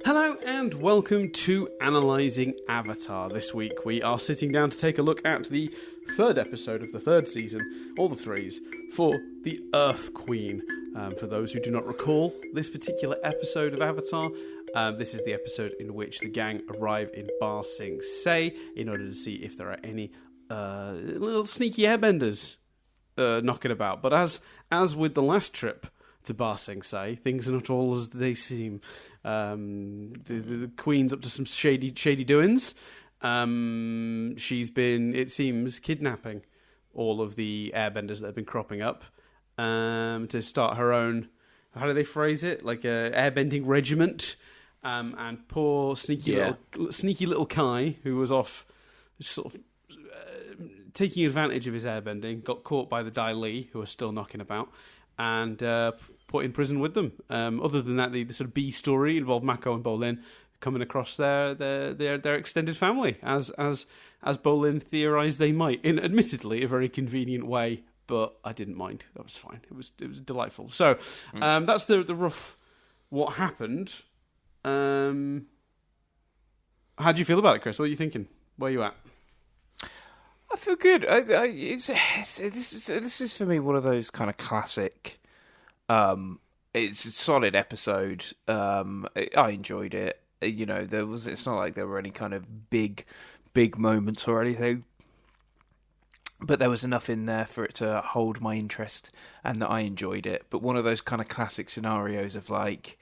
Hello and welcome to Analysing Avatar. This week we are sitting down to take a look at the third episode of the third season, all the threes, for the Earth Queen. For those who do not recall this particular episode of Avatar, this is the episode in which the gang arrive in Ba Sing Se in order to see if there are any little sneaky airbenders knocking about. But as with the last trip to Ba Sing Se, things are not all as they seem. The Queen's up to some shady doings. She's been, it seems, kidnapping all of the airbenders that have been cropping up to start her own, how do they phrase it? Like a airbending regiment. And poor sneaky little Kai, who was off sort of taking advantage of his airbending, got caught by the Dai Li, who are still knocking about, and put in prison with them. Other than that, the sort of B story involved Mako and Bolin coming across their extended family, as Bolin theorised they might, in admittedly a very convenient way, but I didn't mind. That was fine. It was delightful. So that's the rough what happened. How do you feel about it, Chris? What are you thinking? Where are you at? I feel good. This is for me one of those kind of classic. It's a solid episode. I enjoyed it. You know, it's not like there were any kind of big moments or anything, but there was enough in there for it to hold my interest and that I enjoyed it. But one of those kind of classic scenarios of like,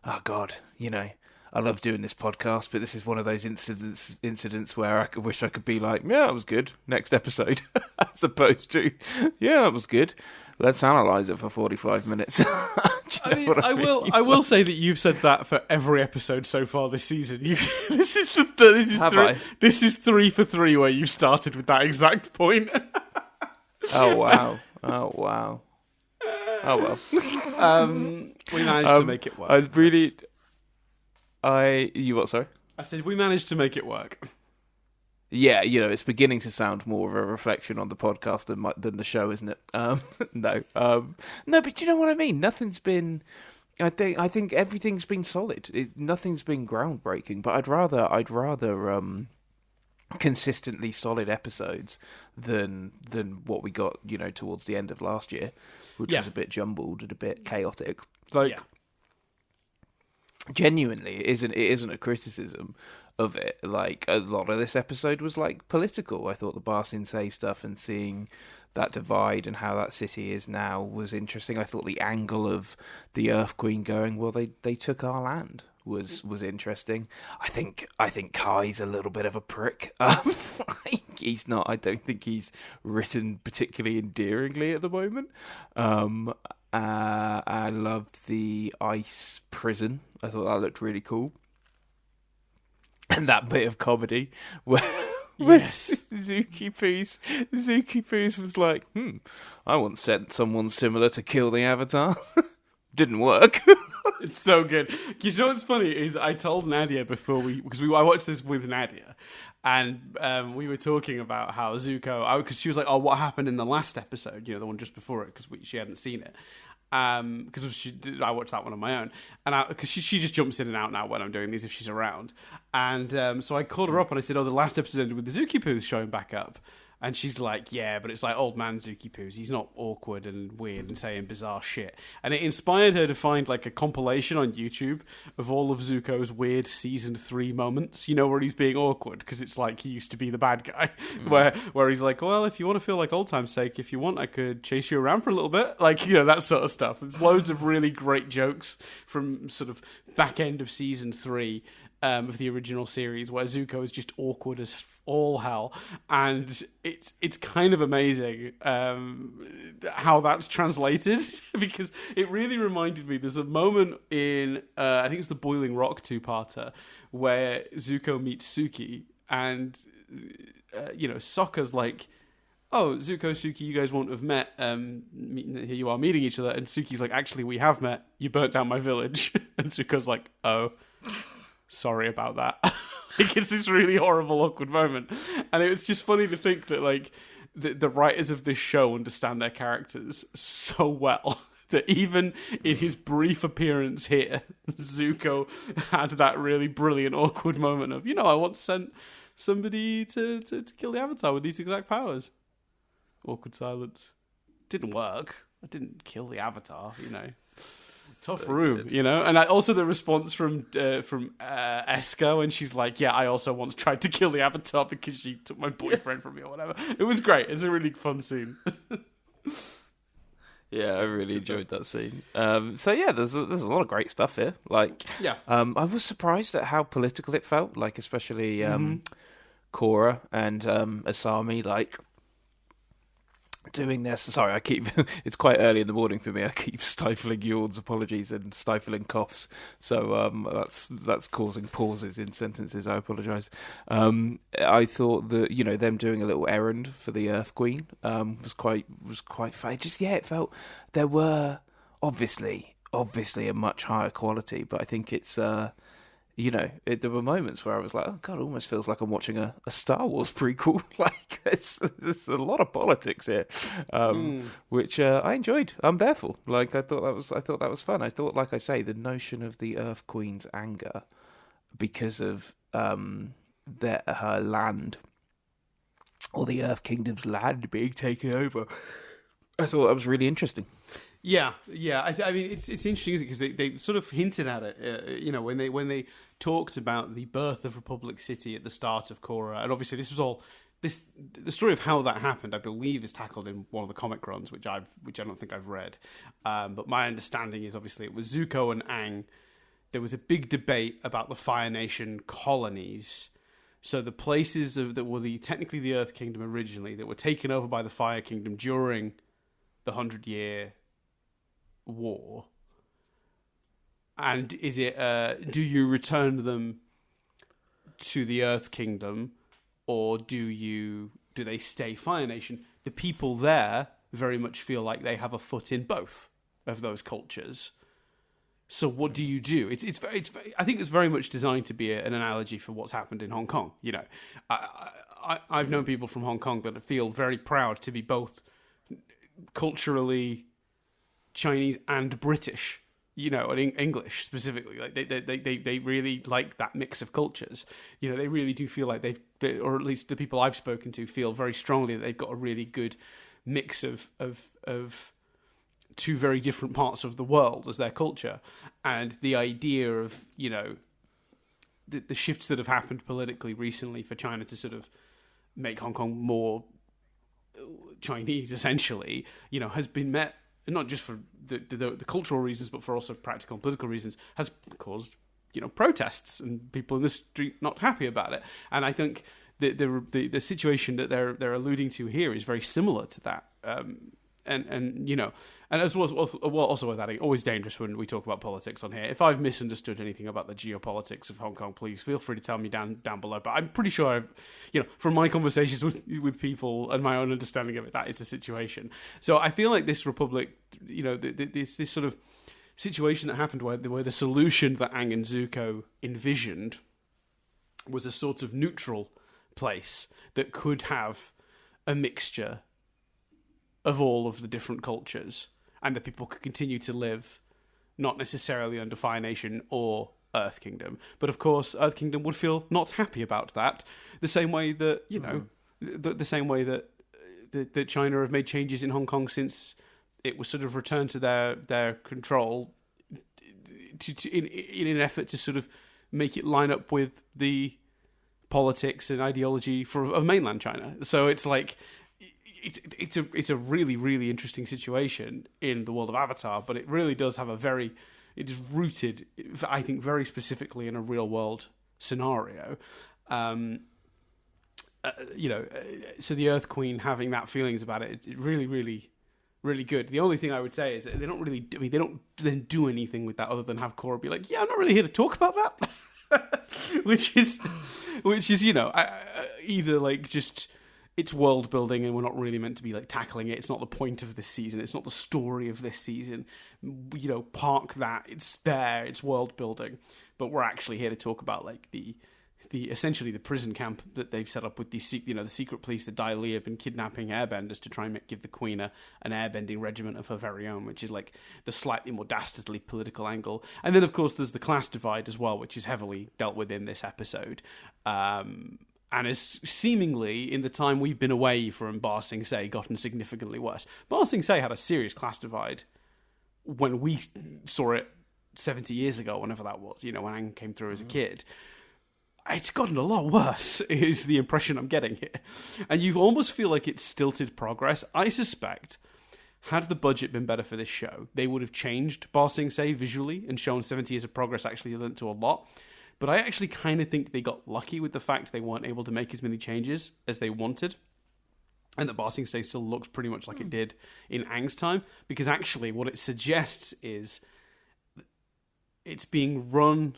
oh God, you know, I love doing this podcast, but this is one of those incidents where I wish I could be like, yeah, that was good. Next episode, as opposed to, yeah, that was good. Let's analyse it for 45 minutes. I will say that you've said that for every episode so far this season. This is 3 for 3 where you started with that exact point. Oh wow! Oh well. We managed to make it work. You what? Sorry. I said we managed to make it work. Yeah, you know, it's beginning to sound more of a reflection on the podcast than the show, isn't it? No, but you know what I mean. Nothing's been. I think everything's been solid. Nothing's been groundbreaking. But I'd rather consistently solid episodes than what we got, you know, towards the end of last year, which was a bit jumbled and a bit chaotic. Genuinely, it isn't a criticism of it. Like, a lot of this episode was like political. I thought the Ba Sing Se stuff and seeing that divide and how that city is now was interesting. I thought the angle of the Earth Queen going, well, they took our land was interesting. I think Kai's a little bit of a prick. He's not. I don't think he's written particularly endearingly at the moment. I loved the ice prison. I thought that looked really cool. And that bit of comedy where Zuki Poos was like, I once sent someone similar to kill the Avatar. Didn't work. It's so good. You know what's funny is I told Nadia before I watched this with Nadia, and we were talking about how Zuko, because she was like, oh, what happened in the last episode, you know, the one just before it, because she hadn't seen it. Because I watched that one on my own, and because she just jumps in and out now when I'm doing these if she's around, and so I called her up and I said, oh, the last episode ended with the Zuki Poos showing back up, and she's like, yeah, but it's like old man Zuki Poos, he's not awkward and weird and saying bizarre shit, and it inspired her to find like a compilation on YouTube of all of Zuko's weird season 3 moments, you know, where he's being awkward, because it's like he used to be the bad guy, where he's like, well, if you want to feel like old time's sake, if you want, I could chase you around for a little bit, like, you know, that sort of stuff. There's loads of really great jokes from sort of back end of season 3 of the original series, where Zuko is just awkward as all hell, and it's kind of amazing how that's translated, because it really reminded me, there's a moment in I think it's the Boiling Rock 2-parter where Zuko meets Suki, and you know, Sokka's like, oh, Zuko, Suki, you guys won't have met, here you are meeting each other, and Suki's like, actually we have met, you burnt down my village. And Zuko's like, oh, sorry about that. Like, it's this really horrible, awkward moment. And it was just funny to think that, like, the writers of this show understand their characters so well that even in his brief appearance here, Zuko had that really brilliant, awkward moment of, I once sent somebody to kill the Avatar with these exact powers. Awkward silence. Didn't work. I didn't kill the Avatar, Tough room, And also the response from Eska when she's like, yeah, I also once tried to kill the Avatar because she took my boyfriend from me or whatever. It was great. It's a really fun scene. Yeah, I really enjoyed that scene. So yeah, there's a lot of great stuff here. Like, yeah, I was surprised at how political it felt. Like, especially Korra and Asami, like, doing this. Sorry, it's quite early in the morning for me. I keep stifling yawns, apologies, and stifling coughs. So that's causing pauses in sentences. I apologise. I thought that them doing a little errand for the Earth Queen was quite fun. It felt there were obviously a much higher quality, but I think it's there were moments where I was like, oh God, it almost feels like I'm watching a Star Wars prequel. Like, there's a lot of politics here, which I enjoyed. I'm there for. Like, I thought that was fun. I thought, like I say, the notion of the Earth Queen's anger because of her land, or the Earth Kingdom's land being taken over, I thought that was really interesting. Yeah. I mean, it's interesting, isn't it? Because they sort of hinted at it, when they talked about the birth of Republic City at the start of Korra, and obviously this was all the story of how that happened. I believe is tackled in one of the comic runs, which I don't think I've read, but my understanding is obviously it was Zuko and Aang. There was a big debate about the Fire Nation colonies. So the places that were technically the Earth Kingdom originally, that were taken over by the Fire Kingdom during the 100-year war, and is it do you return them to the Earth Kingdom, or do they stay Fire Nation? The people there very much feel like they have a foot in both of those cultures. So what do you do? It's very, I think it's very much designed to be an analogy for what's happened in Hong Kong. I've known people from Hong Kong that feel very proud to be both culturally Chinese and British, and English specifically. Like they really like that mix of cultures. They really do feel like or at least the people I've spoken to feel very strongly that they've got a really good mix of two very different parts of the world as their culture. And the idea of, the shifts that have happened politically recently for China to sort of make Hong Kong more Chinese, essentially, has been met not just for the cultural reasons, but for also practical and political reasons, has caused protests and people in the street not happy about it. And I think the situation that they're alluding to here is very similar to that. And as well also with adding, always dangerous when we talk about politics on here. If I've misunderstood anything about the geopolitics of Hong Kong, please feel free to tell me down below. But I'm pretty sure, from my conversations with people and my own understanding of it, that is the situation. So I feel like this Republic, this sort of situation that happened where the solution that Aang and Zuko envisioned was a sort of neutral place that could have a mixture of all of the different cultures, and that people could continue to live not necessarily under Fire Nation or Earth Kingdom. But of course, Earth Kingdom would feel not happy about that, the same way that, the same way that China have made changes in Hong Kong since it was sort of returned to their control in an effort to sort of make it line up with the politics and ideology of mainland China. So it's like, it's a really, really interesting situation in the world of Avatar, but it really does have it is rooted, I think, very specifically in a real world scenario. So the Earth Queen having that feelings about it, it's really, really, really good. The only thing I would say is that they don't then do anything with that other than have Korra be like, yeah, I'm not really here to talk about that, which is either like just, it's world building and we're not really meant to be like tackling it. It's not the point of this season. It's not the story of this season. Park that. It's there. It's world building. But we're actually here to talk about like the essentially the prison camp that they've set up with the secret police, the Dai Li, have been kidnapping airbenders to try and give the Queen an airbending regiment of her very own, which is like the slightly more dastardly political angle. And then, of course, there's the class divide as well, which is heavily dealt with in this episode. And has seemingly, in the time we've been away from Ba Sing Se, gotten significantly worse. Ba Sing Se had a serious class divide when we saw it 70 years ago, whenever that was, when Aang came through as a kid. It's gotten a lot worse, is the impression I'm getting here. And you almost feel like it's stilted progress. I suspect, had the budget been better for this show, they would have changed Ba Sing Se visually and shown 70 years of progress actually led to a lot. But I actually kind of think they got lucky with the fact they weren't able to make as many changes as they wanted. And that Ba Sing Se still looks pretty much like it did in Aang's time. Because actually what it suggests is it's being run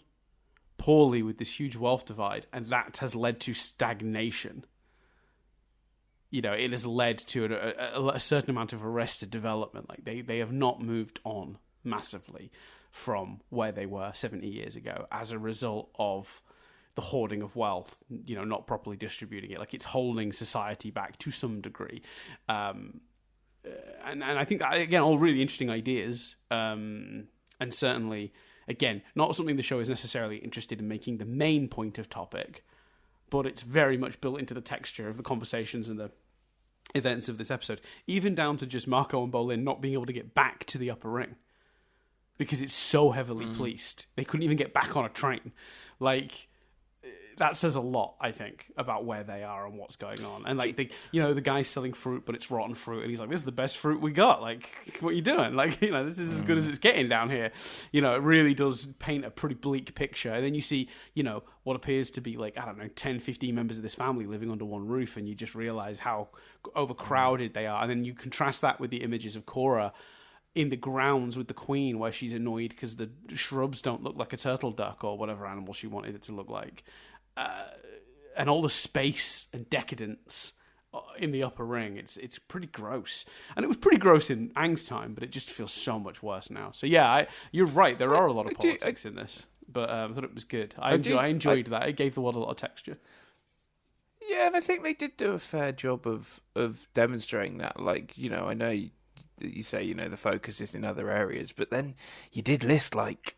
poorly with this huge wealth divide, and that has led to stagnation. It has led to a certain amount of arrested development. Like they have not moved on massively from where they were 70 years ago as a result of the hoarding of wealth, not properly distributing it. Like it's holding society back to some degree. And I think that, again, all really interesting ideas, and certainly, again, not something the show is necessarily interested in making the main point of topic, but it's very much built into the texture of the conversations and the events of this episode, even down to just Mako and Bolin not being able to get back to the upper ring because it's so heavily policed. They couldn't even get back on a train. Like, that says a lot, I think, about where they are and what's going on. And like, the guy's selling fruit, but it's rotten fruit, and he's like, "This is the best fruit we got. Like, what are you doing? Like, this is as good as it's getting down here." It really does paint a pretty bleak picture. And then you see, what appears to be like, I don't know, 10, 15 members of this family living under one roof, and you just realize how overcrowded they are. And then you contrast that with the images of Korra in the grounds with the Queen, where she's annoyed because the shrubs don't look like a turtle duck or whatever animal she wanted it to look like. And all the space and decadence in the upper ring, it's pretty gross. And it was pretty gross in Aang's time, but it just feels so much worse now. So yeah, you're right. There are a lot of politics in this, but I thought it was good. I enjoyed that. It gave the world a lot of texture. Yeah, and I think they did do a fair job of demonstrating that. Like, I know you say, the focus is in other areas, but then you did list like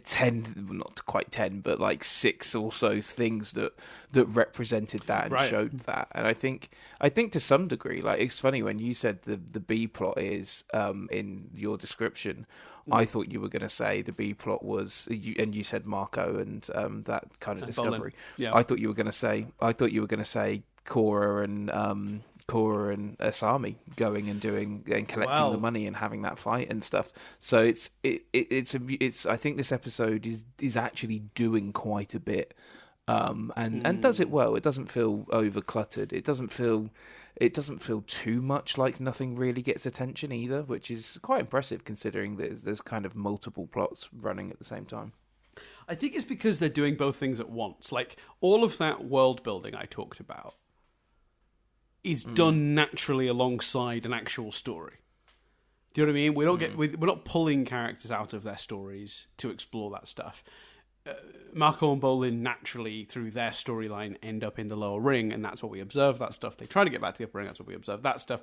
10, not quite 10, but like 6 or so things that represented that and showed that. And I think to some degree, like, it's funny when you said the B plot is in your description, I thought you were going to say the B plot was and you said Marco and that kind of discovery. Yeah. I thought you were going to say Korra and Asami going and doing and collecting the money and having that fight and stuff. So it's I think this episode is actually doing quite a bit, and does it well. It doesn't feel over cluttered. It doesn't feel too much like nothing really gets attention either, which is quite impressive considering that there's kind of multiple plots running at the same time. I think it's because they're doing both things at once. Like, all of that world building I talked about is done naturally alongside an actual story. Do you know what I mean? We don't we're not pulling characters out of their stories to explore that stuff. Mako and Bolin naturally, through their storyline, end up in the lower ring, and that's what we observe, that stuff. They try to get back to the upper ring, that's what we observe, that stuff.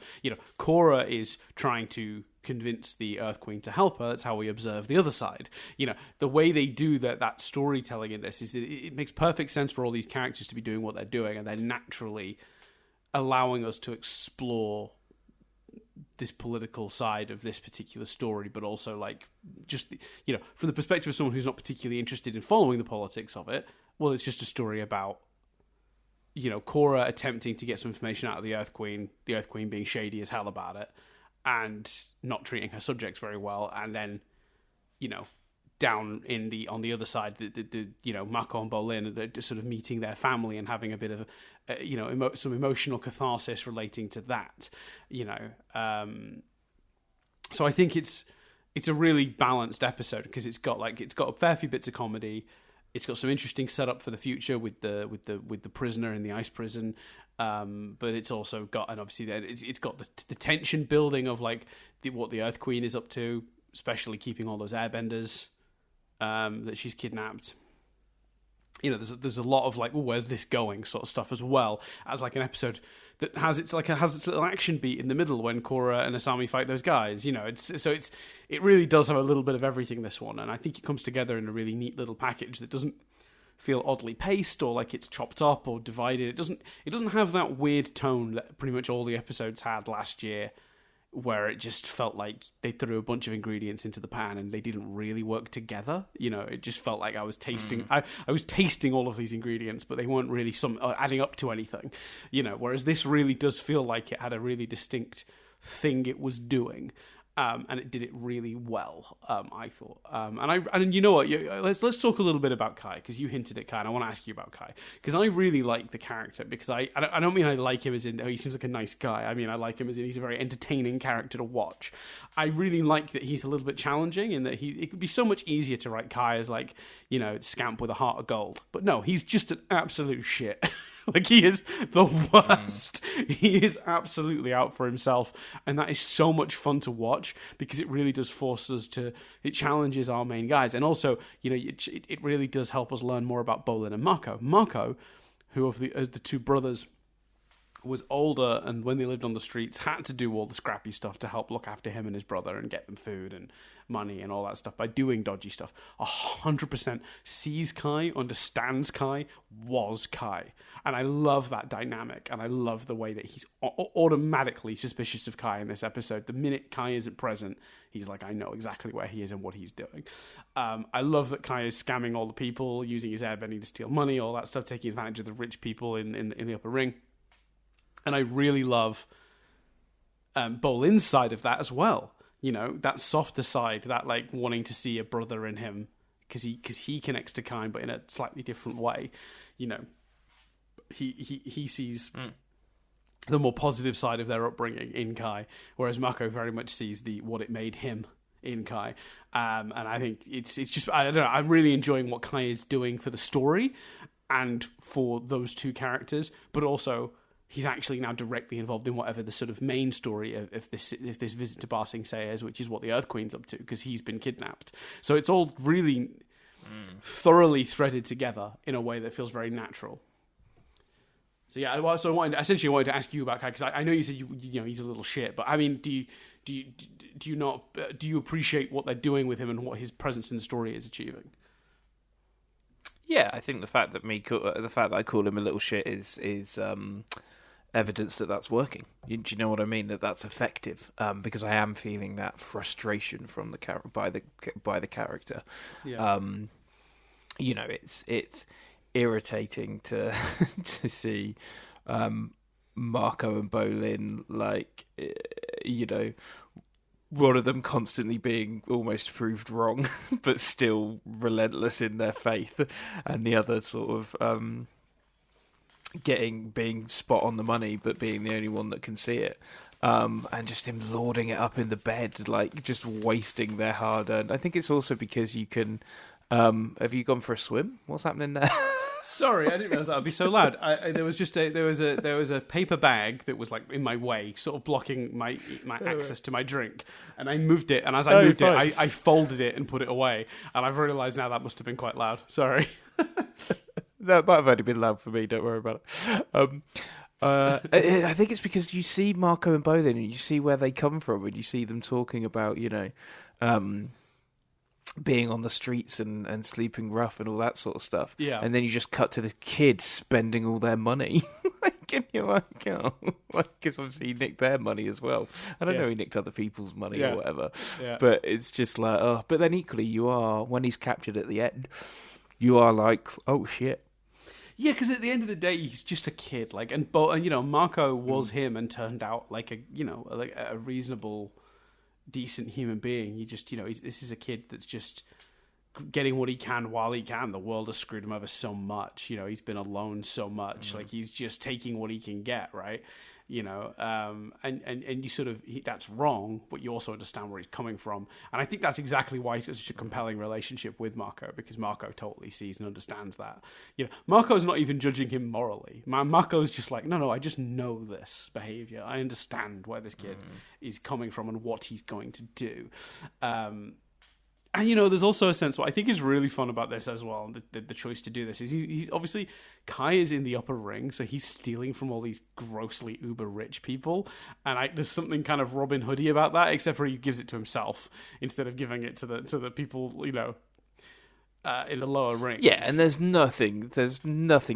Korra is trying to convince the Earth Queen to help her, that's how we observe the other side. The way they do that storytelling in this is it makes perfect sense for all these characters to be doing what they're doing, and they're naturally allowing us to explore this political side of this particular story, but also like just from the perspective of someone who's not particularly interested in following the politics of it. Well, it's just a story about Korra attempting to get some information out of the Earth Queen being shady as hell about it and not treating her subjects very well, and then down on the other side, Mako and Bolin, they're just sort of meeting their family and having a bit of some emotional catharsis relating to that. So I think it's a really balanced episode because it's got a fair few bits of comedy. It's got some interesting setup for the future with the prisoner in the ice prison, but it's also got, and obviously it's got the tension building of like what the Earth Queen is up to, especially keeping all those airbenders that she's kidnapped there's a lot of like, oh, where's this going sort of stuff, as well as like an episode that has its little action beat in the middle when Korra and Asami fight those guys. It really does have a little bit of everything, this one, and I think it comes together in a really neat little package that doesn't feel oddly paced or like it's chopped up or divided. It doesn't have that weird tone that pretty much all the episodes had last year, where it just felt like they threw a bunch of ingredients into the pan and they didn't really work together. It just felt like I was tasting I was tasting all of these ingredients, but they weren't really adding up to anything. Whereas this really does feel like it had a really distinct thing it was doing. And it did it really well, I thought. And you know what? Let's talk a little bit about Kai, because you hinted at Kai, and I want to ask you about Kai, because I really like the character. Because I don't mean I like him as in, oh, he seems like a nice guy. I mean I like him as in he's a very entertaining character to watch. I really like that he's a little bit challenging, in that it could be so much easier to write Kai as like, scamp with a heart of gold. But no, he's just an absolute shit. Like, he is the worst. He is absolutely out for himself, and that is so much fun to watch, because it really does force us it challenges our main guys, and also, it really does help us learn more about Bolin and Mako. Mako, who of the two brothers was older, and when they lived on the streets had to do all the scrappy stuff to help look after him and his brother and get them food and money and all that stuff by doing dodgy stuff. 100% sees Kai, understands Kai, was Kai. And I love that dynamic, and I love the way that he's automatically suspicious of Kai in this episode. The minute Kai isn't present, he's like, I know exactly where he is and what he's doing. I love that Kai is scamming all the people, using his airbending to steal money, all that stuff, taking advantage of the rich people in the upper ring. And I really love Bolin's side of that as well. That softer side, that like wanting to see a brother in him, because he connects to Kai, but in a slightly different way. He sees the more positive side of their upbringing in Kai, whereas Mako very much sees what it made him in Kai. And I think it's just, I don't know, I'm really enjoying what Kai is doing for the story and for those two characters, but also he's actually now directly involved in whatever the sort of main story of this visit to Ba Sing Se is, which is what the Earth Queen's up to, because he's been kidnapped. So it's all really thoroughly threaded together in a way that feels very natural. So yeah, I wanted to ask you about Kai, because I know you said he's a little shit, but I mean, do you appreciate what they're doing with him and what his presence in the story is achieving? Yeah, I think the fact that I call him a little shit is evidence that that's working. Do you know what I mean? That's effective, because I am feeling that frustration from by the character. Yeah. It's irritating to to see Mako and Bolin, like, one of them constantly being almost proved wrong, but still relentless in their faith, and the other sort of being spot on the money, but being the only one that can see it. And just him lording it up in the bed, like just wasting their hard-earned. I think it's also because you can. Have you gone for a swim? What's happening there? Sorry, I didn't realize that would be so loud. There was a paper bag that was like in my way, sort of blocking my access to my drink, and I moved it. And as I moved it, I folded it and put it away. And I've realised now that must have been quite loud. Sorry. That might have only been loud for me. Don't worry about it. I think it's because you see Mako and Bolin, and you see where they come from, and you see them talking about, being on the streets and sleeping rough and all that sort of stuff. Yeah. And then you just cut to the kids spending all their money. And you're like, oh, because obviously he nicked their money as well. I don't know, he nicked other people's money or whatever. Yeah. But it's just like, oh. But then equally, when he's captured at the end, you are like, oh shit. Yeah, because at the end of the day, he's just a kid. Like, and Mako was him and turned out like a reasonable, decent human being. You just, this is a kid that's just getting what he can while he can. The world has screwed him over so much. He's been alone so much. Like, he's just taking what he can get, right? And you sort of, that's wrong, but you also understand where he's coming from. And I think that's exactly why he's got such a compelling relationship with Mako, because Mako totally sees and understands that. Mako's not even judging him morally. Mako's just like, no, I just know this behavior. I understand where this kid is coming from and what he's going to do. And, there's also a sense, what I think is really fun about this as well, the choice to do this, is he's obviously, Kai is in the upper ring, so he's stealing from all these grossly uber-rich people, and there's something kind of Robin Hoodie about that, except for he gives it to himself, instead of giving it to the people, in the lower rings. Yeah, and there's nothing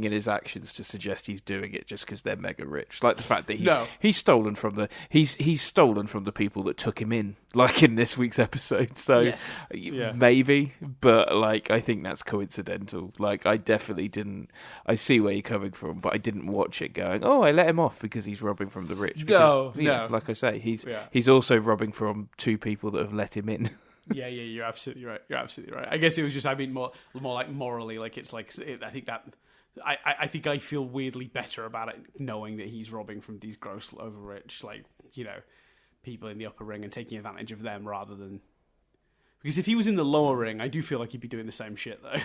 in his actions to suggest he's doing it just because they're mega rich. Like the fact that he's stolen from he's stolen from the people that took him in, like in this week's episode. So yes. Yeah. Maybe, but I think that's coincidental. I definitely didn't. I see where you're coming from, but I didn't watch it going, oh, I let him off because he's robbing from the rich. Because, no. Like I say, he's also robbing from two people that have let him in. Yeah, you're absolutely right. I guess it was just, more like morally, it's I think that I think I feel weirdly better about it knowing that he's robbing from these gross over rich, people in the upper ring and taking advantage of them rather than, because if he was in the lower ring, I do feel like he'd be doing the same shit though.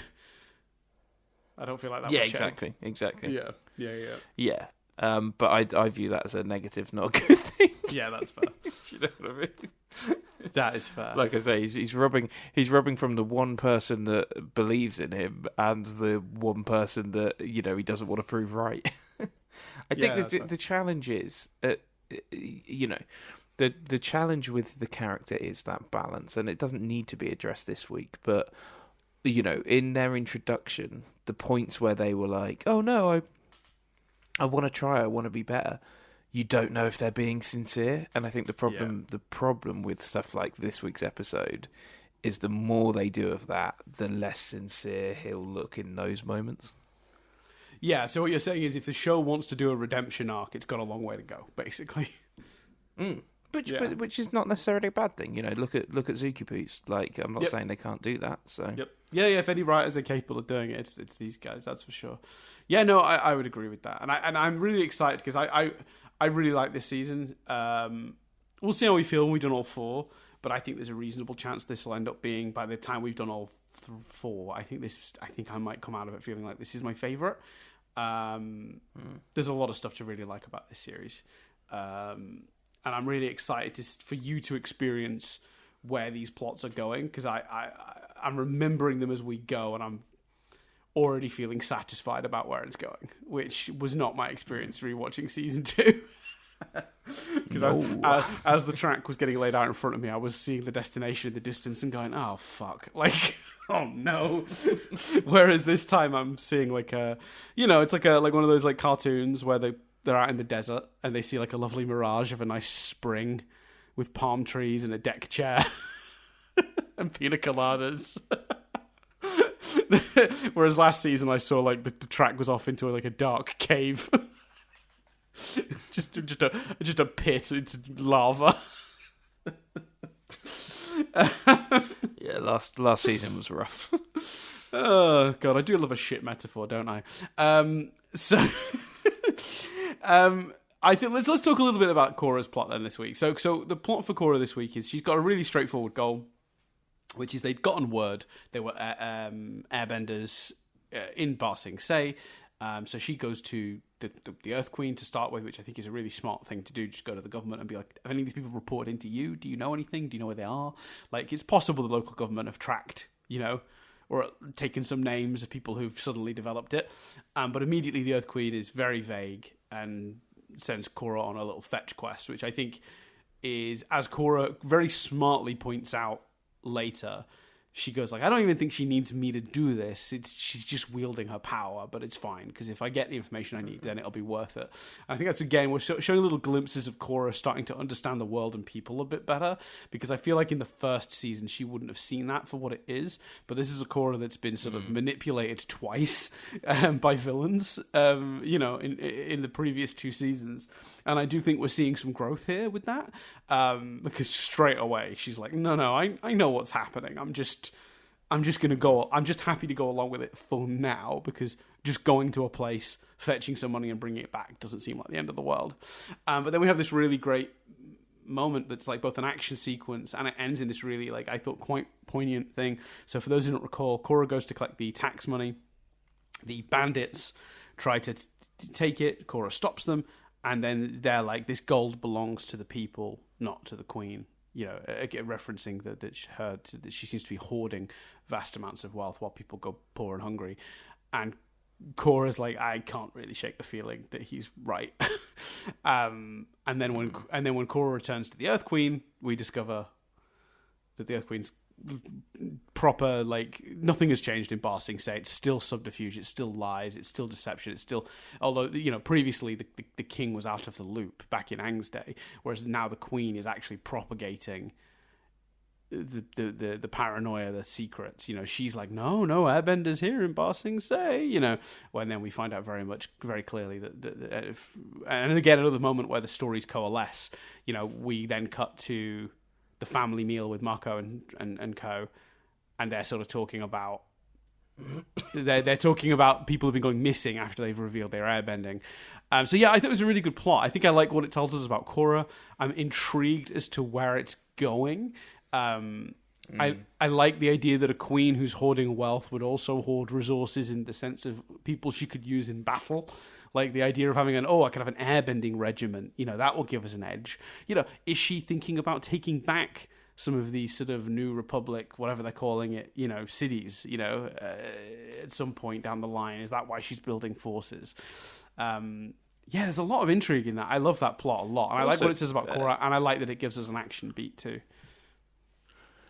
I don't feel like that. Yeah, would change. exactly. Yeah. But I view that as a negative, not a good thing. Yeah, that's fair. You know what I mean? That is fair. Like I say, he's robbing from the one person that believes in him and the one person that he doesn't want to prove right. I think the challenge is, the challenge with the character is that balance, and it doesn't need to be addressed this week. But in their introduction, the points where they were like, "Oh no, I want to try, I want to be better." You don't know if they're being sincere, and I think the problem with stuff like this week's episode is the more they do of that, the less sincere he'll look in those moments. Yeah, so what you're saying is if the show wants to do a redemption arc, it's got a long way to go, basically. Which is not necessarily a bad thing. Look at Zuki-Poos. I'm not saying they can't do that. So yeah. If any writers are capable of doing it, it's these guys. That's for sure. Yeah, no, I would agree with that, and I'm really excited because I really like this season. We'll see how we feel when we've done all 4, but I think there's a reasonable chance this will end up being, by the time we've done all 4, I think I might come out of it feeling like this is my favourite. There's a lot of stuff to really like about this series. And I'm really excited for you to experience where these plots are going, because I'm remembering them as we go, and I'm already feeling satisfied about where it's going, which was not my experience rewatching season 2. Because as the track was getting laid out in front of me, I was seeing the destination in the distance and going, oh fuck, oh no. Whereas this time I'm seeing it's like one of those cartoons where they're out in the desert and they see a lovely mirage of a nice spring with palm trees and a deck chair and pina coladas. Whereas last season I saw the track was off into a dark cave. just a pit, it's lava. Yeah, last season was rough. Oh god, I do love a shit metaphor, don't I? I think let's talk a little bit about Korra's plot then this week. So the plot for Korra this week is she's got a really straightforward goal, which is they'd gotten word they were airbenders in Ba Sing Se. So she goes to the Earth Queen to start with, which I think is a really smart thing to do. Just go to the government and be like, have any of these people reported into you? Do you know anything? Do you know where they are? It's possible the local government have tracked, or taken some names of people who've suddenly developed it. But immediately the Earth Queen is very vague and sends Korra on a little fetch quest, which I think is, as Korra very smartly points out later, she goes I don't even think she needs me to do this. She's just wielding her power, but it's fine because if I get the information I need, then it'll be worth it. I think that's, again, we're showing little glimpses of Korra starting to understand the world and people a bit better, because I feel like in the first season she wouldn't have seen that for what it is, but this is a Korra that's been sort of manipulated twice by villains, in the previous 2 seasons. And I do think we're seeing some growth here with that, because straight away she's like, no, I know what's happening. I'm just happy to go along with it for now, because just going to a place, fetching some money and bringing it back doesn't seem like the end of the world. But then we have this really great moment that's both an action sequence and it ends in this really, I thought, quite poignant thing. So for those who don't recall, Korra goes to collect the tax money. The bandits try to take it. Korra stops them. And then they're like, this gold belongs to the people, not to the queen. again, referencing that she seems to be hoarding vast amounts of wealth while people go poor and hungry. And Korra's like, I can't really shake the feeling that he's right. And then when Korra returns to the Earth Queen, we discover that the Earth Queen's proper, like, nothing has changed in Ba Sing Se. It's still subterfuge, it's still lies, it's still deception, it's still, although, previously the king was out of the loop back in Aang's day, whereas now the queen is actually propagating the paranoia, the secrets. She's like, no, Airbender's here in Ba Sing Se, when then we find out very clearly that and again, another moment where the stories coalesce. We then cut to the family meal with Mako and co, and they're sort of talking about they're talking about people who've been going missing after they've revealed their airbending. So yeah, I thought it was a really good plot. I think I like what it tells us about Korra. I'm intrigued as to where it's going. I like the idea that a queen who's hoarding wealth would also hoard resources in the sense of people she could use in battle. Like the idea of having I could have an airbending regiment, that will give us an edge. Is she thinking about taking back some of these sort of New Republic, whatever they're calling it, cities, at some point down the line? Is that why she's building forces? There's a lot of intrigue in that. I love that plot a lot. And I like what it says about Korra, and I like that it gives us an action beat too.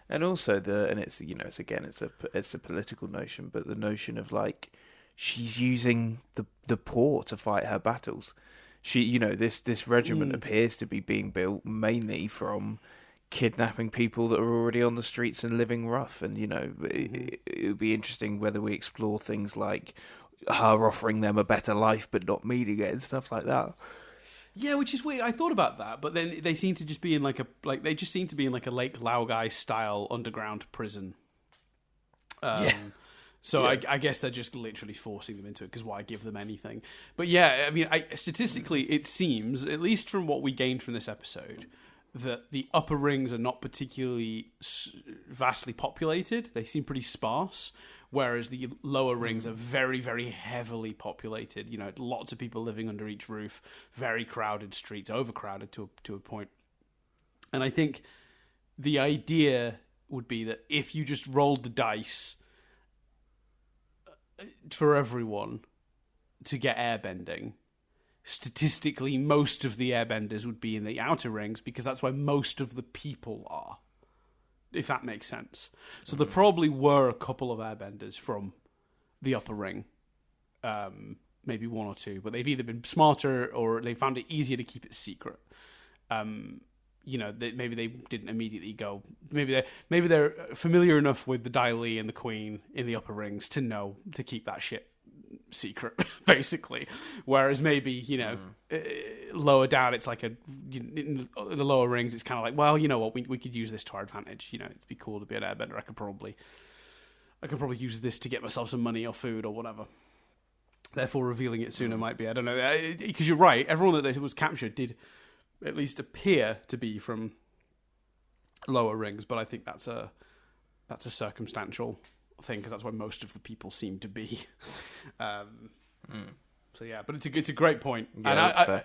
And also it's a political notion, but the notion of like, she's using the poor to fight her battles. She, this regiment appears to be being built mainly from kidnapping people that are already on the streets and living rough. And, it would be interesting whether we explore things like her offering them a better life but not meaning it and stuff like that. Yeah, which is weird. I thought about that, but then they seem to just be in like a Lake Laogai style underground prison. So yeah. I guess they're just literally forcing them into it, because why give them anything? But yeah, I mean, statistically, it seems, at least from what we gained from this episode, that the upper rings are not particularly vastly populated. They seem pretty sparse, whereas the lower rings are very, very heavily populated. Lots of people living under each roof, very crowded streets, overcrowded to a point. And I think the idea would be that if you just rolled the dice for everyone to get airbending, statistically most of the airbenders would be in the outer rings, because that's where most of the people are, if that makes sense. So there probably were a couple of airbenders from the upper ring, maybe one or two, but they've either been smarter or they found it easier to keep it secret. Maybe they didn't immediately go. Maybe they're familiar enough with the Dai Li and the Queen in the upper rings to know to keep that shit secret, basically. Whereas maybe lower down, it's like in the lower rings, it's kind of like, well, you know what, we could use this to our advantage. It'd be cool to be an airbender. I could probably use this to get myself some money or food or whatever. Therefore, revealing it sooner might be, I don't know, because you're right. Everyone that was captured did at least appear to be from lower rings, but I think that's a circumstantial thing, because that's where most of the people seem to be. So yeah, but it's a great point. Yeah, that's fair.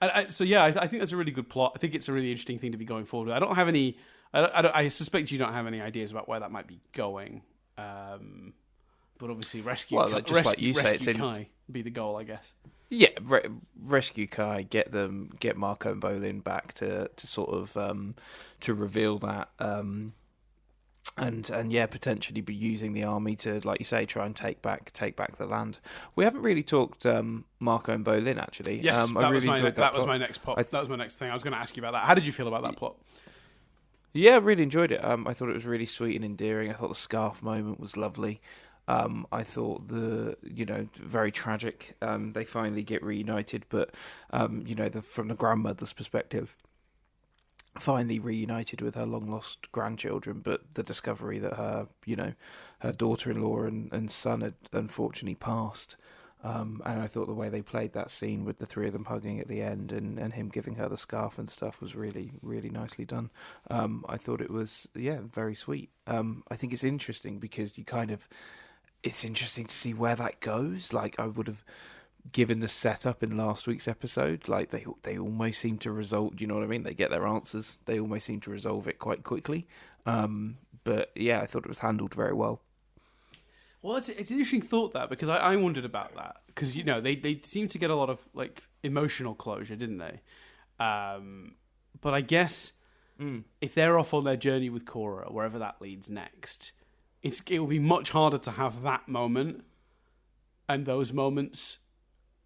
I think that's a really good plot. I think it's a really interesting thing to be going forward with. I don't have any. I suspect you don't have any ideas about where that might be going. But obviously, rescue Kai be the goal, I guess. Yeah, rescue Kai, get Marco and Bolin back to sort of to reveal that, and yeah, potentially be using the army to, like you say, try and take back the land. We haven't really talked Marco and Bolin, actually. Yes, that was my next plot. That was my next thing. I was going to ask you about that. How did you feel about that plot? Yeah, I really enjoyed it. I thought it was really sweet and endearing. I thought the scarf moment was lovely. I thought very tragic. They finally get reunited, but from the grandmother's perspective, finally reunited with her long lost grandchildren. But the discovery that her daughter-in-law and son had unfortunately passed. And I thought the way they played that scene with the three of them hugging at the end and him giving her the scarf and stuff was really, really nicely done. I thought it was, very sweet. I think it's interesting because it's interesting to see where that goes. Like, I would have given the setup in last week's episode, like they almost seem to resolve. Do you know what I mean? They get their answers. They almost seem to resolve it quite quickly. But yeah, I thought it was handled very well. Well, it's an interesting thought that, because I wondered about that, because they seem to get a lot of like emotional closure, didn't they? But I guess if they're off on their journey with Korra, wherever that leads next, it will be much harder to have that moment and those moments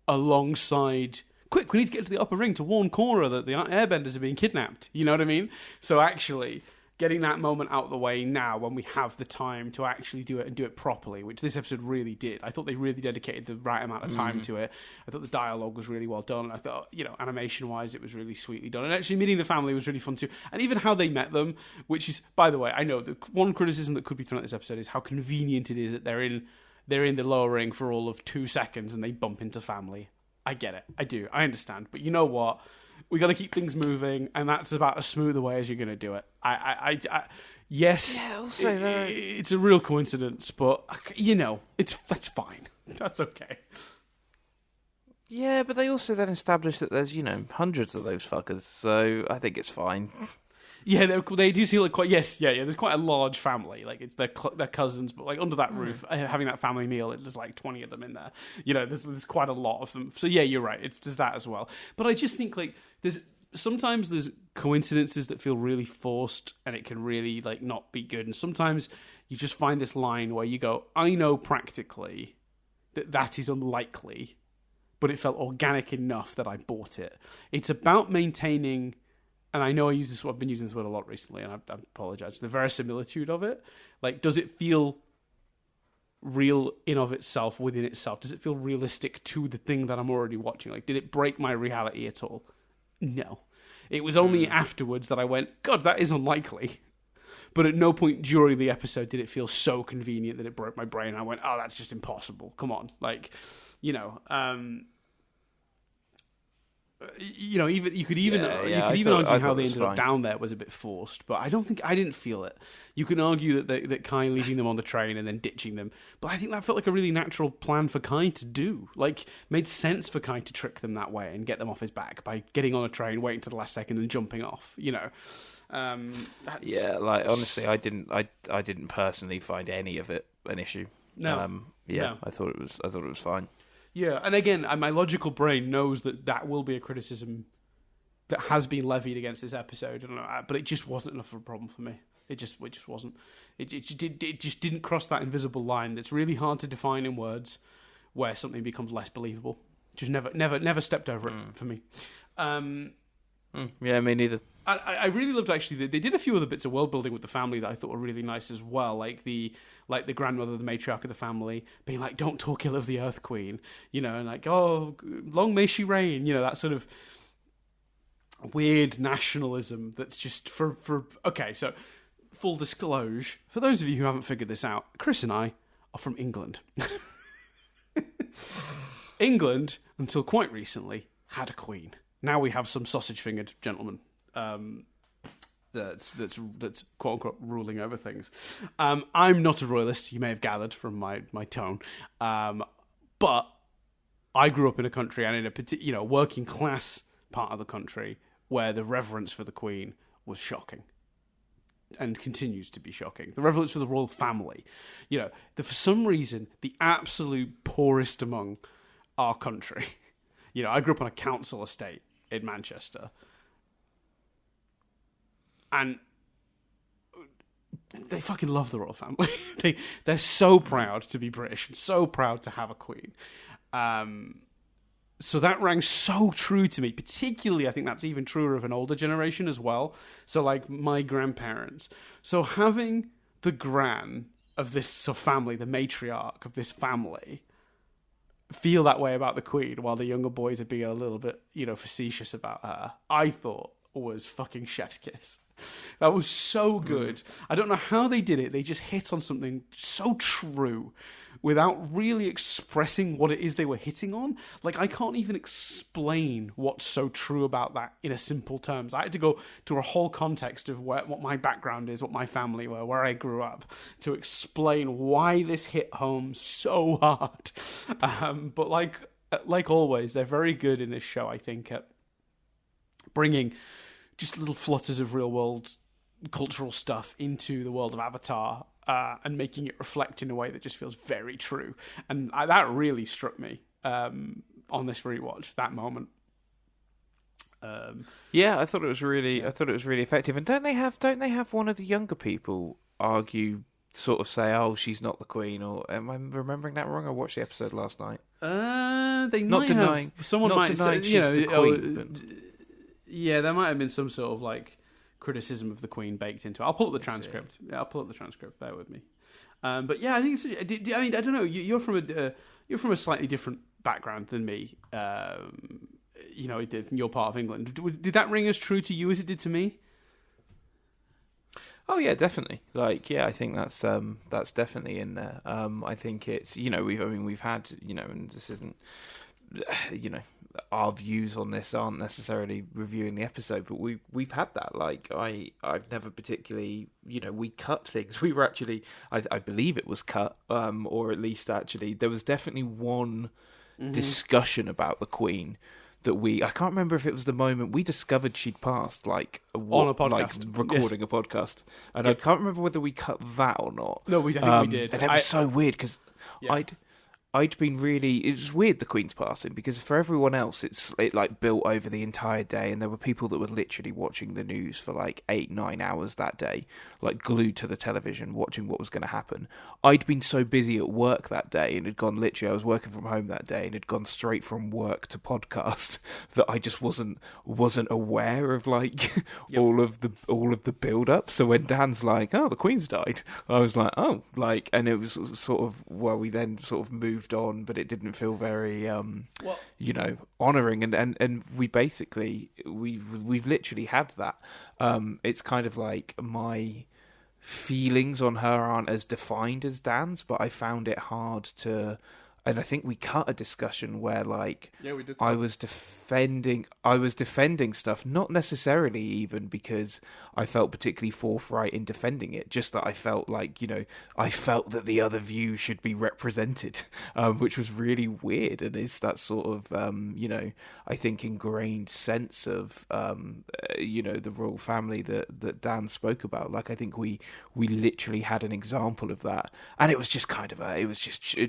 alongside. Quick, we need to get to the upper ring to warn Korra that the airbenders are being kidnapped. You know what I mean? So actually, getting that moment out of the way now, when we have the time to actually do it and do it properly, which this episode really did. I thought they really dedicated the right amount of time to it. I thought the dialogue was really well done. I thought, animation-wise, it was really sweetly done. And actually meeting the family was really fun too. And even how they met them, which is, by the way, I know the one criticism that could be thrown at this episode is how convenient it is that they're in the lower ring for all of 2 seconds and they bump into family. I get it. I do. I understand. But you know what? We got to keep things moving, and that's about as smooth a way as you're going to do it. Yes, Yeah, also it's a real coincidence, but that's fine. That's okay. Yeah, but they also then establish that there's hundreds of those fuckers, so I think it's fine. Yeah, they do seem like quite. Yes, yeah. There's quite a large family. Like it's their cousins, but like under that roof, having that family meal, there's like 20 of them in there. There's quite a lot of them. So yeah, you're right. There's that as well. But I just think like sometimes there's coincidences that feel really forced, and it can really like not be good. And sometimes you just find this line where you go, I know practically that is unlikely, but it felt organic enough that I bought it. It's about maintaining. And I know I've been using this word a lot recently, and I apologize. The verisimilitude of it, like, does it feel real in of itself, within itself? Does it feel realistic to the thing that I'm already watching? Like, did it break my reality at all? No. It was only afterwards that I went, God, that is unlikely. But at no point during the episode did it feel so convenient that it broke my brain. I went, oh, that's just impossible. Come on, even you could even argue how they ended up down there was a bit forced, but I didn't feel it. You can argue that Kai leaving them on the train and then ditching them, but I think that felt like a really natural plan for Kai to do. Like, made sense for Kai to trick them that way and get them off his back by getting on a train, waiting to the last second, and jumping off. Honestly, I didn't personally find any of it an issue. No, no. I thought it was fine. Yeah, and again, my logical brain knows that will be a criticism that has been levied against this episode, but it just wasn't enough of a problem for me. It just wasn't. It just didn't cross that invisible line that's really hard to define in words, where something becomes less believable. Just never stepped over it for me. Yeah, me neither. I really loved, actually, they did a few other bits of world building with the family that I thought were really nice as well, like the grandmother, the matriarch of the family, being like, don't talk ill of the Earth Queen, and like, oh, long may she reign, that sort of weird nationalism that's just for okay, so full disclosure, for those of you who haven't figured this out, Chris and I are from England. England, until quite recently, had a queen. Now we have some sausage-fingered gentlemen that's quote unquote ruling over things. I'm not a royalist. You may have gathered from my tone, but I grew up in a country and in a particular working class part of the country where the reverence for the Queen was shocking. And continues to be shocking. The reverence for the royal family, for some reason, the absolute poorest among our country. I grew up on a council estate in Manchester, and they fucking love the royal family. They're so proud to be British and so proud to have a queen. So that rang so true to me. Particularly, I think that's even truer of an older generation as well. So, like, my grandparents. So having the gran of this family, the matriarch of this family, feel that way about the Queen, while the younger boys are being a little bit, facetious about her, I thought was fucking chef's kiss. That was so good. I don't know how they did it. They just hit on something so true without really expressing what it is they were hitting on. Like, I can't even explain what's so true about that in a simple terms. I had to go to a whole context of what my background is, what my family were, where I grew up, to explain why this hit home so hard. But, like, like always, they're very good in this show, I think, at bringing just little flutters of real world cultural stuff into the world of Avatar, and making it reflect in a way that just feels very true. And that really struck me on this rewatch, that moment. Yeah, I thought it was really effective. And don't they have one of the younger people argue, sort of say, "Oh, she's not the queen," or am I remembering that wrong? I watched the episode last night. They not might denying, have. Someone not might denying say, she's the queen. But... Yeah, there might have been some sort of like criticism of the queen baked into it. I'll pull up the transcript. Yeah, I'll pull up the transcript. Bear with me. But yeah, I think I mean, I don't know. You're from a slightly different background than me. You're part of England. Did that ring as true to you as it did to me? Oh yeah, definitely. Like, yeah, I think that's definitely in there. I think it's, we've had, and this isn't, our views on this aren't necessarily reviewing the episode, but we've had that. Like, I've never particularly, we cut things. We were actually, I believe it was cut, or at least actually there was definitely one discussion about the Queen that I can't remember if it was the moment we discovered she'd passed, on a podcast, like recording a podcast, and I can't remember whether we cut that or not. No, I think we did. And it was so weird because I'd been really... It was weird, the Queen's passing, because for everyone else, it like built over the entire day, and there were people that were literally watching the news for like 8-9 hours that day, like glued to the television, watching what was going to happen. I'd been so busy at work that day, and I was working from home that day, and had gone straight from work to podcast, that I just wasn't aware of like all of the build up. So when Dan's like, "Oh, the Queen's died," I was like, "Oh," like, and it was sort of, well, we then sort of moved on, but it didn't feel very honoring, and we basically we've literally had that. It's kind of like my feelings on her aren't as defined as Dan's, but I found it hard to, and I think we cut a discussion where like we did. I was defending stuff, not necessarily even because I felt particularly forthright in defending it, just that I felt like, I felt that the other view should be represented, which was really weird, and is that sort of I think ingrained sense of the royal family that Dan spoke about. Like, I think we literally had an example of that, and it was just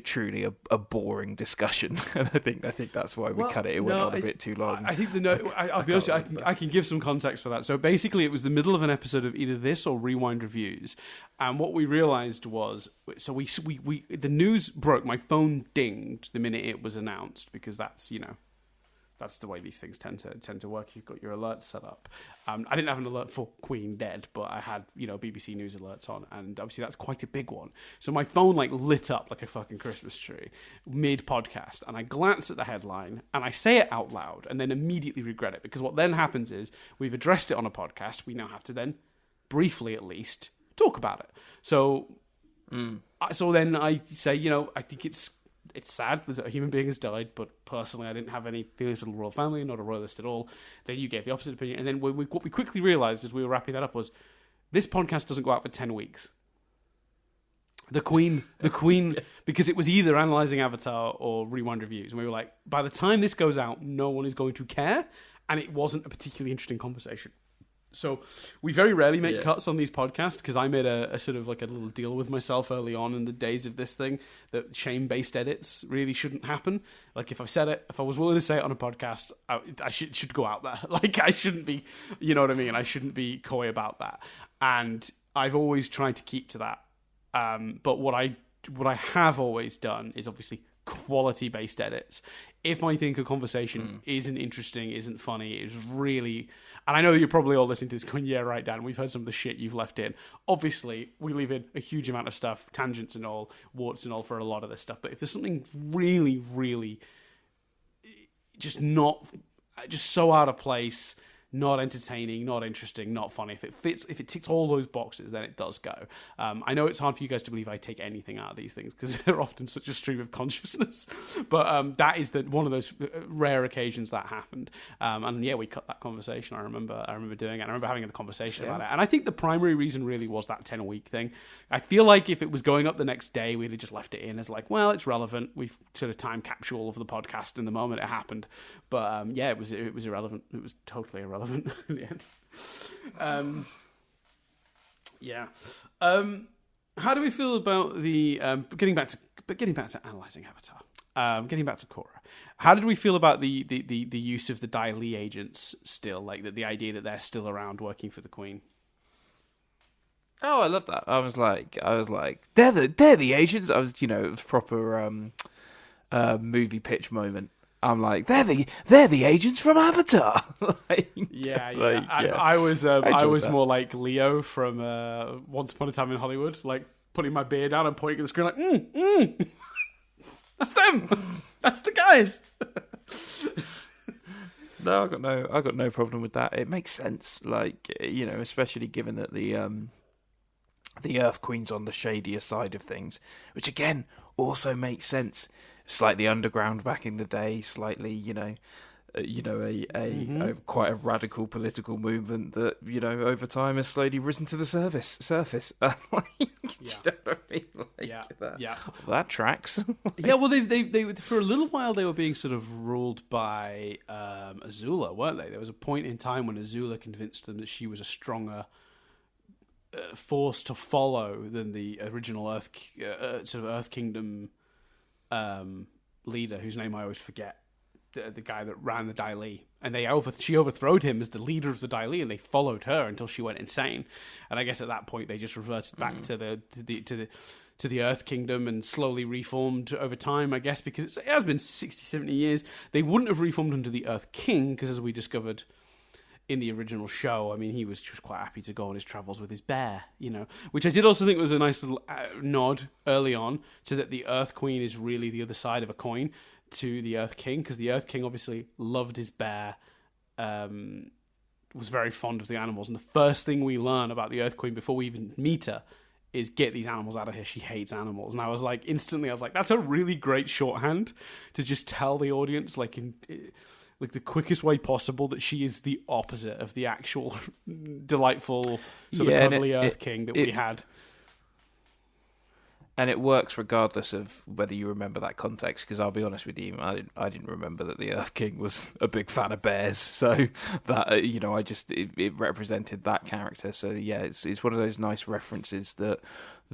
truly a boring discussion, and I think that's why we cut it. It went on a bit too long. I think I'll be honest, I can give some context for that. So basically, it was the middle of an episode of either this or Rewind Reviews, and what we realized was, so we the news broke. My phone dinged the minute it was announced, because that's the way these things tend to work. You've got your alerts set up. I didn't have an alert for Queen dead, but I had BBC News alerts on, and obviously that's quite a big one. So my phone like lit up like a fucking Christmas tree mid podcast, and I glance at the headline and I say it out loud, and then immediately regret it, because what then happens is we've addressed it on a podcast. We now have to then briefly, at least, talk about it. So then I say, I think it's sad that a human being has died, but personally I didn't have any feelings for the royal family, not a royalist at all. Then you gave the opposite opinion, and then what we quickly realised as we were wrapping that up was, this podcast doesn't go out for 10 weeks. The Queen, because it was either Analysing Avatar or Rewind Reviews, and we were like, by the time this goes out, no one is going to care, and it wasn't a particularly interesting conversation. So we very rarely make cuts on these podcasts, because I made a sort of like a little deal with myself early on in the days of this thing that shame-based edits really shouldn't happen. Like, if I was willing to say it on a podcast, I should go out there. Like, I shouldn't be, you know what I mean? I shouldn't be coy about that. And I've always tried to keep to that. But what I have always done is obviously quality-based edits. If I think a conversation isn't interesting, isn't funny, is really... And I know you're probably all listening to this going, yeah, right, Dan, we've heard some of the shit you've left in. Obviously, we leave in a huge amount of stuff, tangents and all, warts and all, for a lot of this stuff. But if there's something really, really just so out of place, not entertaining, not interesting, not funny. If it ticks all those boxes, then it does go. I know it's hard for you guys to believe I take anything out of these things because they're often such a stream of consciousness, but that is one of those rare occasions that happened. And yeah, we cut that conversation. I remember doing it. I remember having a conversation about it. And I think the primary reason really was that 10-a-week thing. I feel like if it was going up the next day, we'd have just left it in as like, well, it's relevant. We've sort of time capsule of the podcast in the moment it happened. But yeah, it was irrelevant. It was totally irrelevant in the end. Yeah. How do we feel about the getting back to analysing Avatar? Getting back to Korra. How did we feel about the use of the Dai Li agents still? Like the idea that they're still around working for the Queen? Oh, I love that. I was like, they're the agents. I was, it was proper movie pitch moment. I'm like, they're the agents from Avatar. Yeah. I was more like Leo from Once Upon a Time in Hollywood, like putting my beer down and pointing at the screen, like, that's them. That's the guys. No, I got no problem with that. It makes sense, like especially given that the Earth Queen's on the shadier side of things, which again also makes sense. Slightly underground back in the day, slightly, a quite a radical political movement that over time has slowly risen to the surface. You know what I mean? That tracks. Yeah, well, they for a little while they were being sort of ruled by Azula, weren't they? There was a point in time when Azula convinced them that she was a stronger force to follow than the original Earth Kingdom leader, whose name I always forget, the guy that ran the Dai Li, and she overthrowed him as the leader of the Dai Li, and they followed her until she went insane. And I guess at that point they just reverted back to the Earth Kingdom and slowly reformed over time, I guess, because it has been 60, 70 years. They wouldn't have reformed under the Earth King, because as we discovered in the original show, I mean, he was just quite happy to go on his travels with his bear, which I did also think was a nice little nod early on to that the Earth Queen is really the other side of a coin to the Earth King, because the Earth King obviously loved his bear, was very fond of the animals, and the first thing we learn about the Earth Queen before we even meet her is get these animals out of here. She hates animals. And I was like, that's a really great shorthand to just tell the audience, like the quickest way possible, that she is the opposite of the actual delightful sort of cuddly Earth King that we had. And it works regardless of whether you remember that context, because I'll be honest with you, I didn't remember that the Earth King was a big fan of bears, so that it represented that character. So yeah, it's one of those nice references that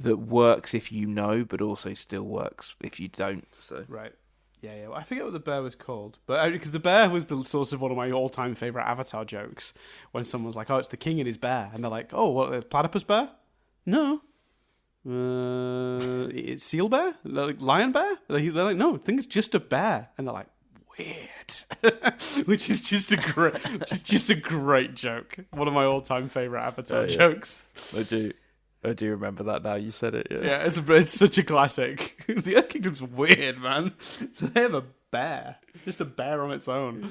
works if you know, but also still works if you don't. So right. Yeah. Well, I forget what the bear was called, but because the bear was the source of one of my all-time favorite Avatar jokes. When someone's like, "Oh, it's the king and his bear," and they're like, "Oh, what, a platypus bear?" No. It's seal bear? Like lion bear? They're like, no, I think it's just a bear. And they're like, weird. Which is just a great joke. One of my all-time favorite Avatar jokes. I do remember that now. You said it. Yeah, it's such a classic. The Earth Kingdom's weird, man. They have a bear, just a bear on its own.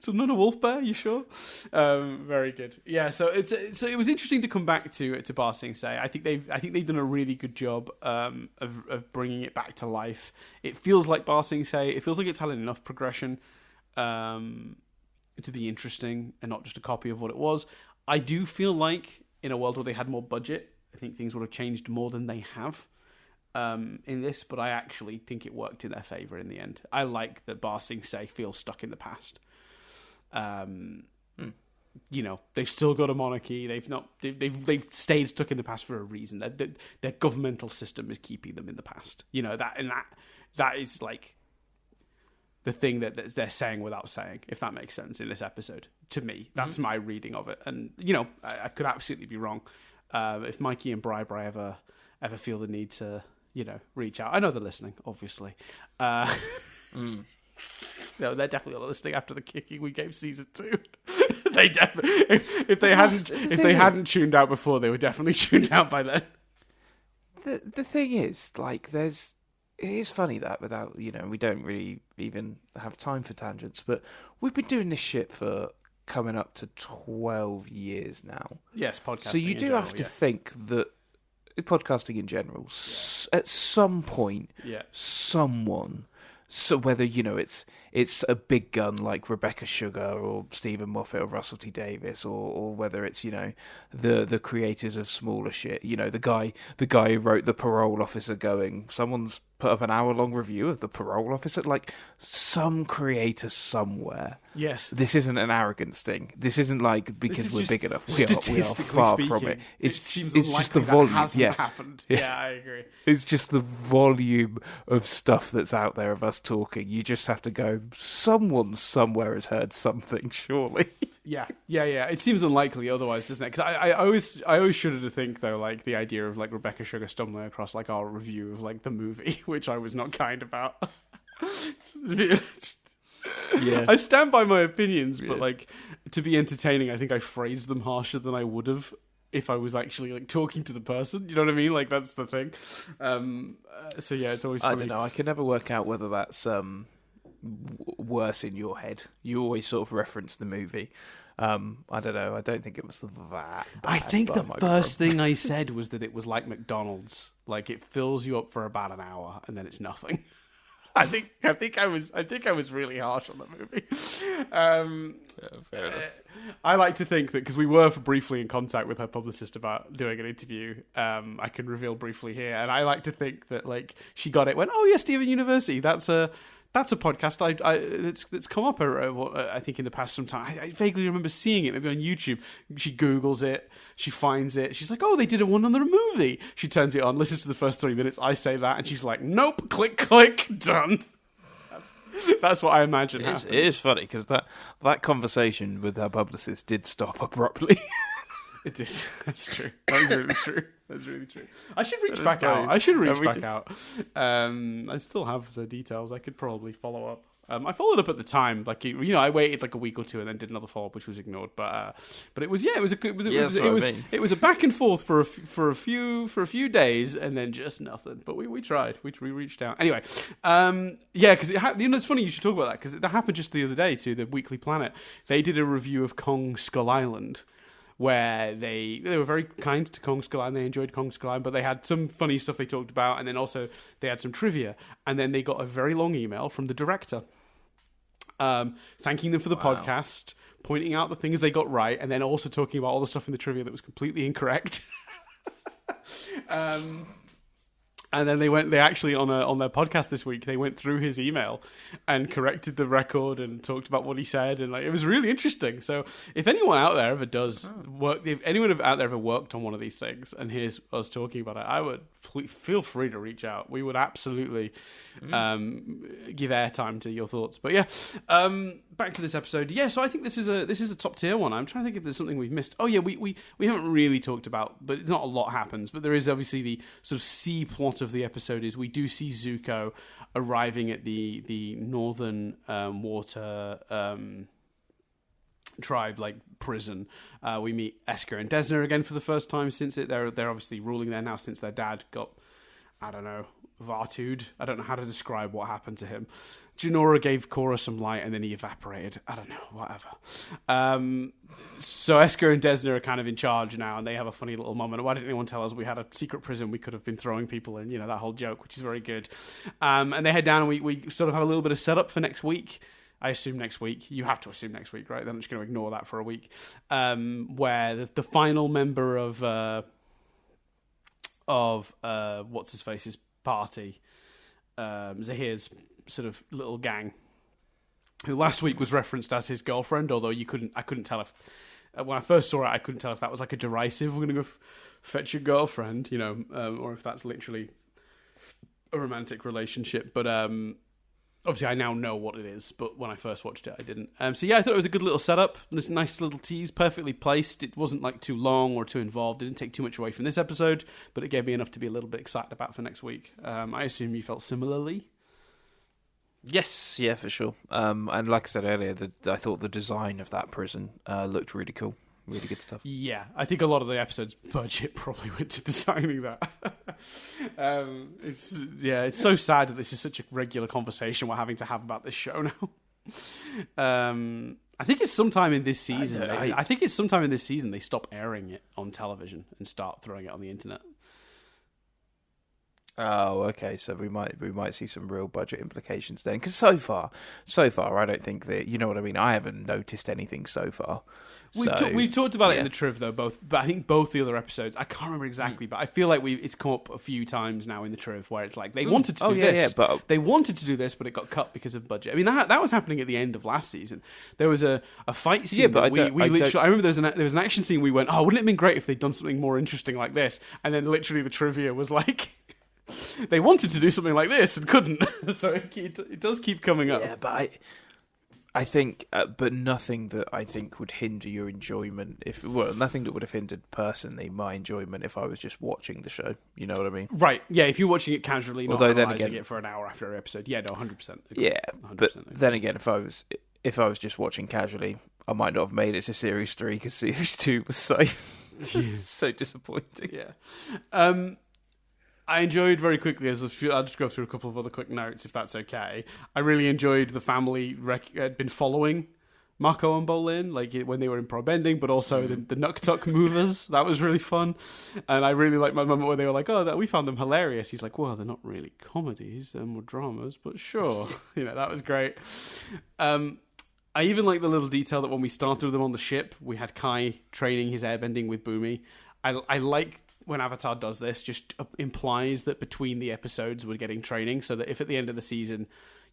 So not a wolf bear. You sure? Very good. Yeah. So it was interesting to come back to Ba Sing Se. I think they've done a really good job of bringing it back to life. It feels like Ba Sing Se. It feels like it's had enough progression to be interesting and not just a copy of what it was. I do feel like in a world where they had more budget, I think things would have changed more than they have in this, but I actually think it worked in their favour in the end. I like that Ba Sing Se feels stuck in the past. They've still got a monarchy. They've stayed stuck in the past for a reason. Their governmental system is keeping them in the past. That is like the thing that they're saying without saying, if that makes sense in this episode. To me, that's my reading of it. And I could absolutely be wrong. If Mikey and Bri ever feel the need to, reach out, I know they're listening, obviously. No, they're definitely not listening after the kicking we gave season 2. They definitely, if they hadn't tuned out before, they were definitely tuned out by then. The thing is, like, it is funny that without, we don't really even have time for tangents, but we've been doing this shit for coming up to 12 years now. Yes, podcasting. So you do have to think that podcasting in general, at some point, someone, so whether it's a big gun like Rebecca Sugar or Stephen Moffat or Russell T Davies, or whether it's the creators of smaller shit, the guy who wrote The Parole Officer, someone's put up an hour-long review of The Parole Officer, like some creator somewhere. Yes. This isn't an arrogance thing. This isn't like because we're big enough. We are far from it. It's just the volume. Hasn't happened. Yeah, I agree. It's just the volume of stuff that's out there of us talking. You just have to go, someone somewhere has heard something, surely. Yeah. It seems unlikely otherwise, doesn't it? Because I always shudder to think, though, like the idea of like Rebecca Sugar stumbling across like our review of like the movie, which I was not kind about. Yeah, I stand by my opinions, but like to be entertaining, I think I phrased them harsher than I would have if I was actually like talking to the person. You know what I mean? Like that's the thing. So yeah, it's always funny. I don't know. I can never work out whether that's worse in your head. You always sort of reference the movie. I don't know. I don't think it was that bad. I think the first thing I said was that it was like McDonald's. Like it fills you up for about an hour and then it's nothing. I think I was really harsh on the movie. Fair enough. I like to think that because we were briefly in contact with her publicist about doing an interview, I can reveal briefly here, and I like to think that like she got it. Went, oh yeah, Stephen University. That's a podcast that's come up. I think in the past sometime. I vaguely remember seeing it maybe on YouTube. She Googles it. She finds it. She's like, oh, they did one on the movie. She turns it on, listens to the first 3 minutes. I say that, and she's like, nope, click, done. That's what I imagine happened. It is funny because that conversation with her publicist did stop abruptly. It did. That's true. That's really true. I should reach back out. I still have the details. I could probably follow up. I followed up at the time, like I waited like a week or two and then did another follow up, which was ignored. But it was a back and forth for a few days and then just nothing. But we tried. We reached out anyway. Because it's funny you should talk about that because that happened just the other day to the Weekly Planet. They did a review of Kong Skull Island, where they were very kind to Kong Skull Island. They enjoyed Kong Skull Island, but they had some funny stuff they talked about, and then also they had some trivia. And then they got a very long email from the director, thanking them for the podcast, pointing out the things they got right, and then also talking about all the stuff in the trivia that was completely incorrect. And then they actually on their podcast this week, they went through his email and corrected the record and talked about what he said, and like it was really interesting. So if anyone out there ever does work, if anyone out there ever worked on one of these things and hears us talking about it, I would feel free to reach out. We would absolutely give airtime to your thoughts. But yeah, back to this episode. Yeah, so I think this is a top tier one. I'm trying to think if there's something we've missed. Oh yeah, we haven't really talked about, but not a lot happens. But there is obviously the sort of C plot of the episode is we do see Zuko arriving at the northern water tribe like prison. We meet Esker and Desna again for the first time since they're obviously ruling there now since their dad got, I don't know, Vartu'd. I don't know how to describe what happened to him. Jinora gave Korra some light and then he evaporated. I don't know, whatever. So Esker and Desna are kind of in charge now and they have a funny little moment. Why didn't anyone tell us we had a secret prison we could have been throwing people in? That whole joke, which is very good. And they head down and we sort of have a little bit of setup for next week. I assume next week. You have to assume next week, right? Then I'm just going to ignore that for a week. Where the final member of what's-his-face's party, Zahir's sort of little gang, who last week was referenced as his girlfriend, although I couldn't tell if when I first saw it, I couldn't tell if that was like a derisive, we're going to go fetch your girlfriend, or if that's literally a romantic relationship. But obviously I now know what it is, but when I first watched it, I didn't. So yeah, I thought it was a good little setup. This nice little tease, perfectly placed. It wasn't like too long or too involved. It didn't take too much away from this episode, but it gave me enough to be a little bit excited about for next week. I assume you felt similarly. Yes, yeah, for sure. And like I said earlier, I thought the design of that prison looked really cool. Really good stuff. Yeah, I think a lot of the episode's budget probably went to designing that. It's so sad that this is such a regular conversation we're having to have about this show now. I think it's sometime in this season. I I think it's sometime in this season they stop airing it on television and start throwing it on the internet. Oh, okay. So we might see some real budget implications then. Because so far, I don't think that, you know what I mean. I haven't noticed anything so far. We talked about it in the Triv though, but I think both the other episodes. I can't remember exactly, but I feel like it's come up a few times now in the Triv where it's like they wanted to do this. But they wanted to do this, but it got cut because of budget. I mean that was happening at the end of last season. There was a fight scene. Yeah, but I remember there was an action scene. We went, oh, wouldn't it have been great if they'd done something more interesting like this? And then literally the trivia was like. They wanted to do something like this and couldn't, so it does keep coming up. Yeah, but I think, but nothing that I think would hinder your enjoyment. Nothing that would have hindered personally my enjoyment if I was just watching the show. You know what I mean? Right? Yeah. If you're watching it casually, not analysing it for an hour after every episode. Yeah, no, 100%. Yeah, 100%. But then again, if I was just watching casually, I might not have made it to series 3 because series 2 was so disappointing. Yeah. I enjoyed very quickly, I'll just go through a couple of other quick notes, if that's okay. I really enjoyed the family had been following Mako and Bolin, like when they were in Pro Bending, but also the Nuk Tuk movers. That was really fun. And I really liked my moment where they were like, oh, we found them hilarious. He's like, well, they're not really comedies, they're more dramas, but sure. That was great. I even like the little detail that when we started with them on the ship, we had Kai training his airbending with Boomy. I like when Avatar does this, just implies that between the episodes we're getting training, so that if at the end of the season,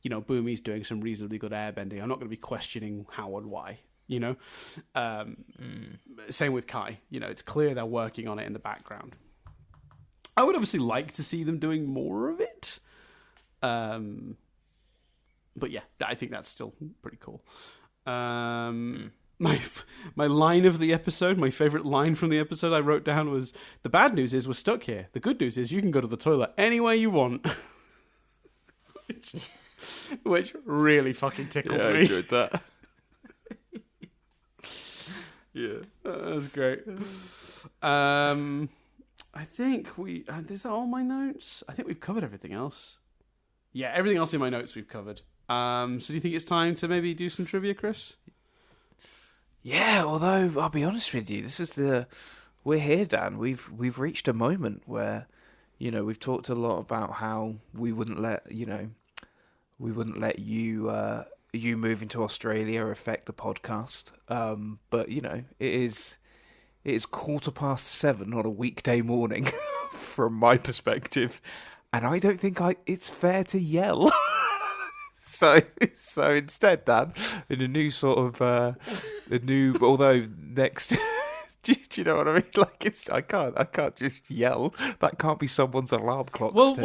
Boomy's doing some reasonably good airbending, I'm not going to be questioning how and why, Same with Kai. It's clear they're working on it in the background. I would obviously like to see them doing more of it. But yeah, I think that's still pretty cool. My line of the episode, my favourite line from the episode I wrote down was, the bad news is we're stuck here. The good news is you can go to the toilet any way you want. which really fucking tickled me. I enjoyed that. Yeah, that was great. I think is that all my notes? I think we've covered everything else. Yeah, everything else in my notes we've covered. So do you think it's time to maybe do some trivia, Chris? Yeah, although I'll be honest with you, we're here, Dan. We've reached a moment where, we've talked a lot about how we wouldn't let you moving to Australia affect the podcast. But it is 7:15 on a weekday morning, from my perspective, and I don't think it's fair to yell. So instead, Dan, in a new sort of although next, do you know what I mean? Like I can't just yell. That can't be someone's alarm clock. Well,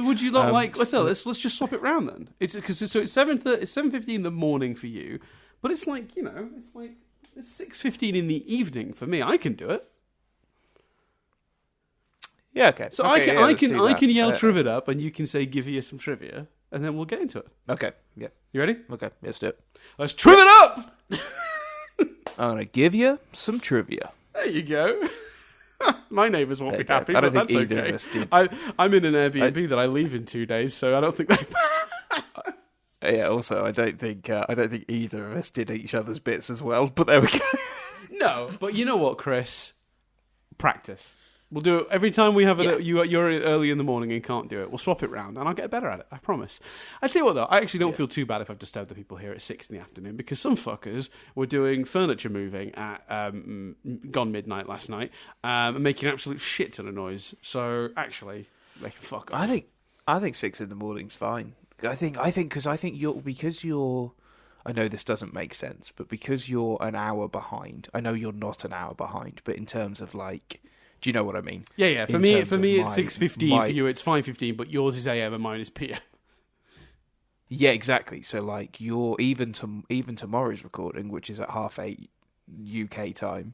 would you not like? Let's just swap it round then. It's 7:15 in the morning for you, but it's like it's 6:15 in the evening for me. I can do it. Yeah, okay. So I can yell Trivid up, and you can say, "Give you some trivia." And then we'll get into it. Okay, yeah. You ready? Okay, let's do it. Let's triv it up! I'm going to give you some trivia. There you go. My neighbours won't be happy, but that's okay. Of us did. I'm in an Airbnb that I leave in 2 days, so I don't think they... Yeah, also, I don't think either of us did each other's bits as well, but there we go. No, but you know what, Chris? Practice. We'll do it every time we have it. Yeah. You're early in the morning and can't do it. We'll swap it round, and I'll get better at it. I promise. I tell you what, though, I actually don't feel too bad if I've disturbed the people here at 6 in the afternoon, because some fuckers were doing furniture moving at gone midnight last night, and making an absolute shit ton of noise. So actually, they can fuck off. I think 6 in the morning's fine. I think because you're. I know this doesn't make sense, but because you're an hour behind. I know you're not an hour behind, but in terms of like. Do you know what I mean? Yeah. For me, it's 6:15. For you, it's 5:15. But yours is AM and mine is PM. Yeah, exactly. So like, you're even tomorrow's recording, which is at 8:30 UK time,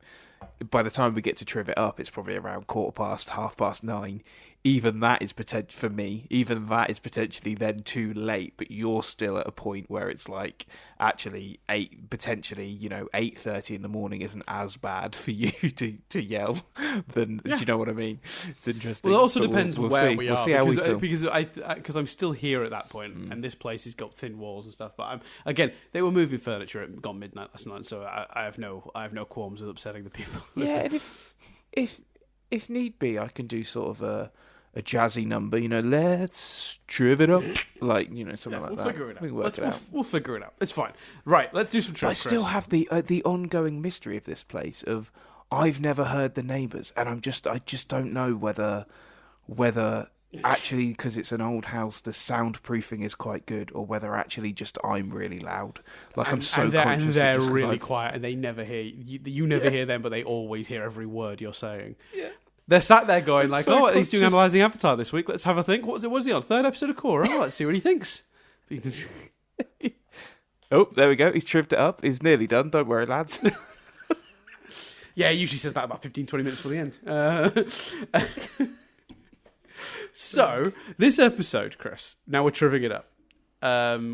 by the time we get to Trivet Up, it's probably around 9:15. Even that is for me. Even that is potentially then too late. But you're still at a point where it's like actually 8:30 in the morning isn't as bad for you to yell. Than do you know what I mean? It's interesting. Well, it also depends where we are. We'll see how we feel. Because I'm still here at that point, and this place has got thin walls and stuff. But again, they were moving furniture at gone midnight last night, so I have no qualms with upsetting the people. Yeah, and if need be, I can do sort of a jazzy number, let's triv it up, something like that. We'll figure it out. We'll figure it out. It's fine. Right, let's do some triv. I still have the ongoing mystery of this place. Of I've never heard the neighbours, and I just don't know whether actually because it's an old house, the soundproofing is quite good, or whether actually just I'm really loud. I'm so conscious. And they're really quiet, and they never hear you. You never hear them, but they always hear every word you're saying. Yeah. They're sat there going he's doing Analysing Avatar this week. Let's have a think. What is he on? 3rd episode of Korra? Oh, let's see what he thinks. Oh, there we go. He's trived it up. He's nearly done. Don't worry, lads. Yeah, he usually says that about 15, 20 minutes before the end. So, this episode, Chris, now we're triving it up,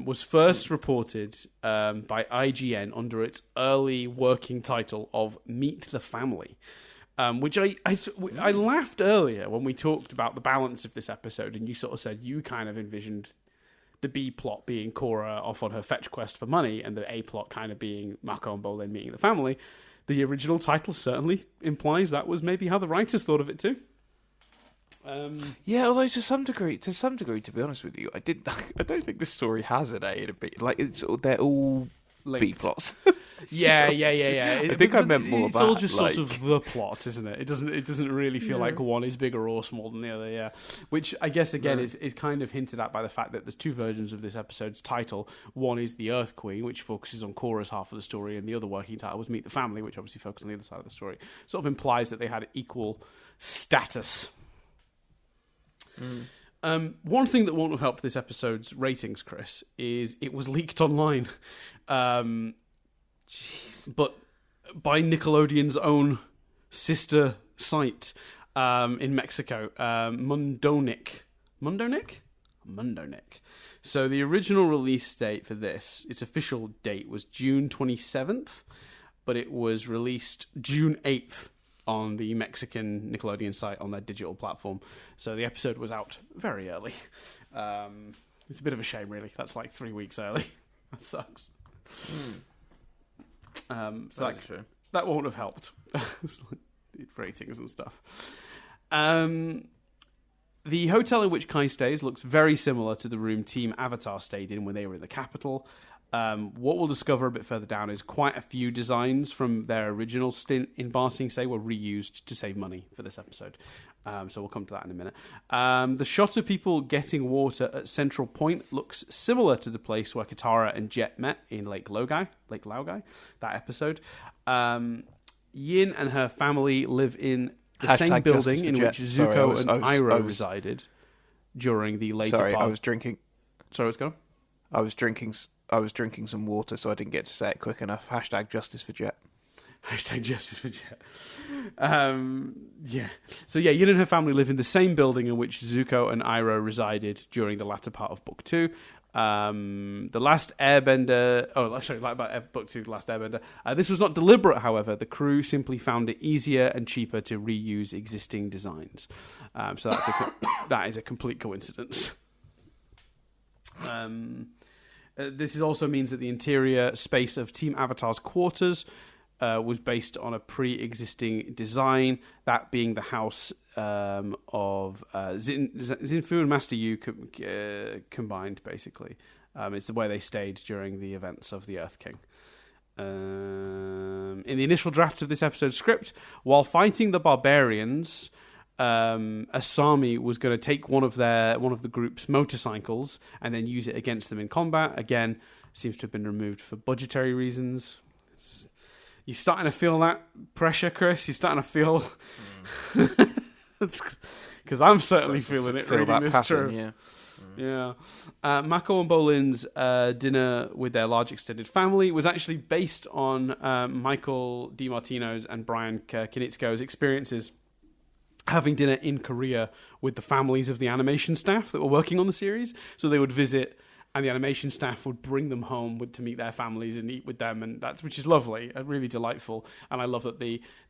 was first reported by IGN under its early working title of Meet the Family. Which I laughed earlier when we talked about the balance of this episode, and you sort of said you kind of envisioned the B plot being Korra off on her fetch quest for money, and the A plot kind of being Mako and Bolin meeting the family. The original title certainly implies that was maybe how the writers thought of it too. Yeah, although to some degree, to be honest with you, I don't think the story has an A and a B. They're all linked. B plots. Yeah. I think I meant more. It's all just sort of the plot, isn't it? It doesn't really feel like one is bigger or smaller than the other. Yeah, which I guess again is kind of hinted at by the fact that there's two versions of this episode's title. One is the Earth Queen, which focuses on Korra's half of the story, and the other working title was Meet the Family, which obviously focuses on the other side of the story. Sort of implies that they had equal status. One thing that won't have helped this episode's ratings, Chris, is it was leaked online. But by Nickelodeon's own sister site in Mexico, Mundonic. So the original release date for this, its official date was June 27th, but it was released June 8th on the Mexican Nickelodeon site on their digital platform. So the episode was out very early. It's a bit of a shame, really. That's like 3 weeks early. That sucks. So that won't have helped. Ratings and stuff. The hotel in which Kai stays looks very similar to the room Team Avatar stayed in when they were in the capital. What we'll discover a bit further down is quite a few designs from their original stint in Ba Sing Se were reused to save money for this episode. So we'll come to that in a minute. The shot of people getting water at Central Point looks similar to the place where Katara and Jet met in Lake Laogai, that episode. Yin and her family live in the same building in which Zuko and Iroh resided during the later part. I was drinking. Sorry, what's going on? I was drinking some water, so I didn't get to say it quick enough. #Justice for Jet. #Justice for Jet. Yeah. So yeah, Yin and her family live in the same building in which Zuko and Iroh resided during the latter part of Book 2. The Last Airbender... Oh, sorry, about Book 2, The Last Airbender. This was not deliberate, however. The crew simply found it easier and cheaper to reuse existing designs. So that is a complete coincidence. This also means that the interior space of Team Avatar's quarters was based on a pre-existing design, that being the house of Zinfu and Master Yu combined, basically. It's the way they stayed during the events of the Earth King. In the initial draft of this episode's script, while fighting the barbarians... Asami was going to take one of the group's motorcycles and then use it against them in combat. Again, seems to have been removed for budgetary reasons. You're starting to feel that pressure, Chris? You're starting to feel... Because I'm certainly feeling it reading this passion, true. Yeah. Yeah. Mako and Bolin's dinner with their large extended family was actually based on Michael DiMartino's and Brian Kinitsko's experiences having dinner in Korea with the families of the animation staff that were working on the series. So they would visit, and the animation staff would bring them home to meet their families and eat with them, and which is lovely, really delightful. And I love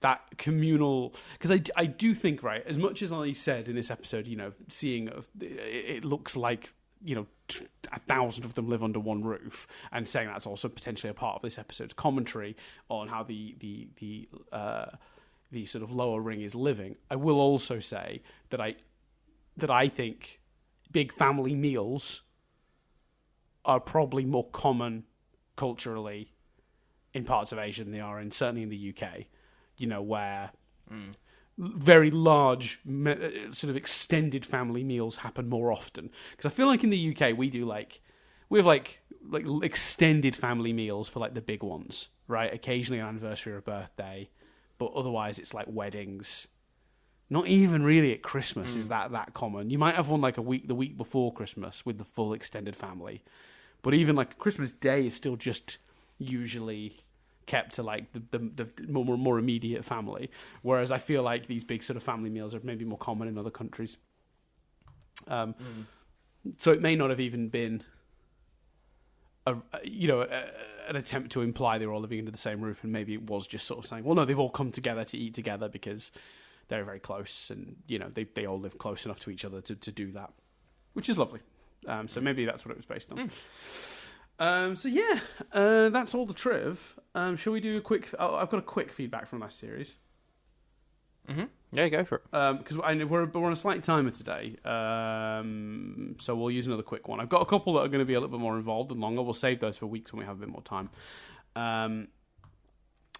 that communal, because I do think, right, as much as I said in this episode, seeing it looks like 1,000 of them live under one roof, and saying that's also potentially a part of this episode's commentary on how the sort of lower ring is living. I will also say that I think big family meals are probably more common culturally in parts of Asia than they are certainly in the UK, where very large sort of extended family meals happen more often. Because I feel like in the UK we have extended family meals for like the big ones, right? Occasionally an anniversary or a birthday, but otherwise it's like weddings. Not even really at Christmas is that common. You might have one like the week before Christmas with the full extended family. But even like Christmas Day is still just usually kept to like the more immediate family. Whereas I feel like these big sort of family meals are maybe more common in other countries. So it may not have even been an attempt to imply they were all living under the same roof, and maybe it was just sort of saying, well, no, they've all come together to eat together because they're very close, and they all live close enough to each other to do that, which is lovely. So maybe that's what it was based on. That's all the triv. Shall we do a quick... I've got a quick feedback from last series. Mm-hmm. Yeah, go for it. Because we're on a slight timer today, so we'll use another quick one. I've got a couple that are going to be a little bit more involved and longer. We'll save those for weeks when we have a bit more time.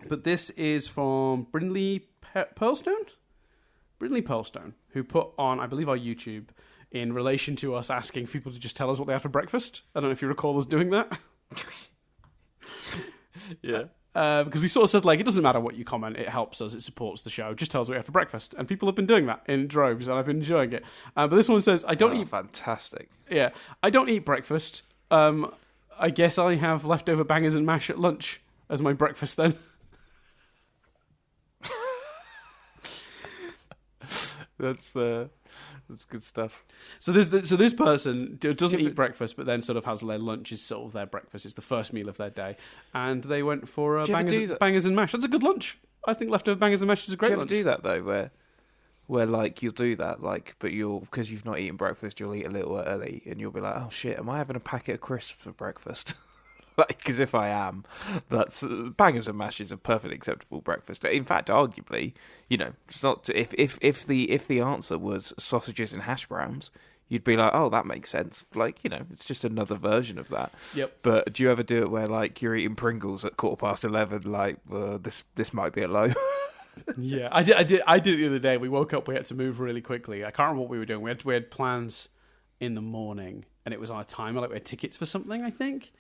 But this is from Brindley Pearlstone? Brindley Pearlstone, who put on, I believe, our YouTube... in relation to us asking people to just tell us what they have for breakfast. I don't know if you recall us doing that. Yeah. Because we sort of said, like, it doesn't matter what you comment, it helps us, it supports the show. Just tell us what you have for breakfast. And people have been doing that in droves, and I've been enjoying it. But this one says, I don't eat... Fantastic. Yeah. I don't eat breakfast. I guess I have leftover bangers and mash at lunch as my breakfast then. That's good stuff. So this person doesn't eat breakfast, but then sort of has their lunch is sort of their breakfast. It's the first meal of their day, and they went for bangers and mash. That's a good lunch. I think leftover bangers and mash is a great lunch. Do you ever do that though, where like you'll do that, like, but because you've not eaten breakfast, you'll eat a little early, and you'll be like, oh shit, am I having a packet of crisps for breakfast? Like, because if I am, that's bangers and mash is a perfectly acceptable breakfast. In fact, arguably, it's not. If the answer was sausages and hash browns, you'd be like, oh, that makes sense. Like, it's just another version of that. Yep. But do you ever do it where like you're eating Pringles at 11:15? Like, this might be a low. Yeah, I did it the other day. We woke up, we had to move really quickly. I can't remember what we were doing. We had plans in the morning, and it was on a timer. Like we had tickets for something. I think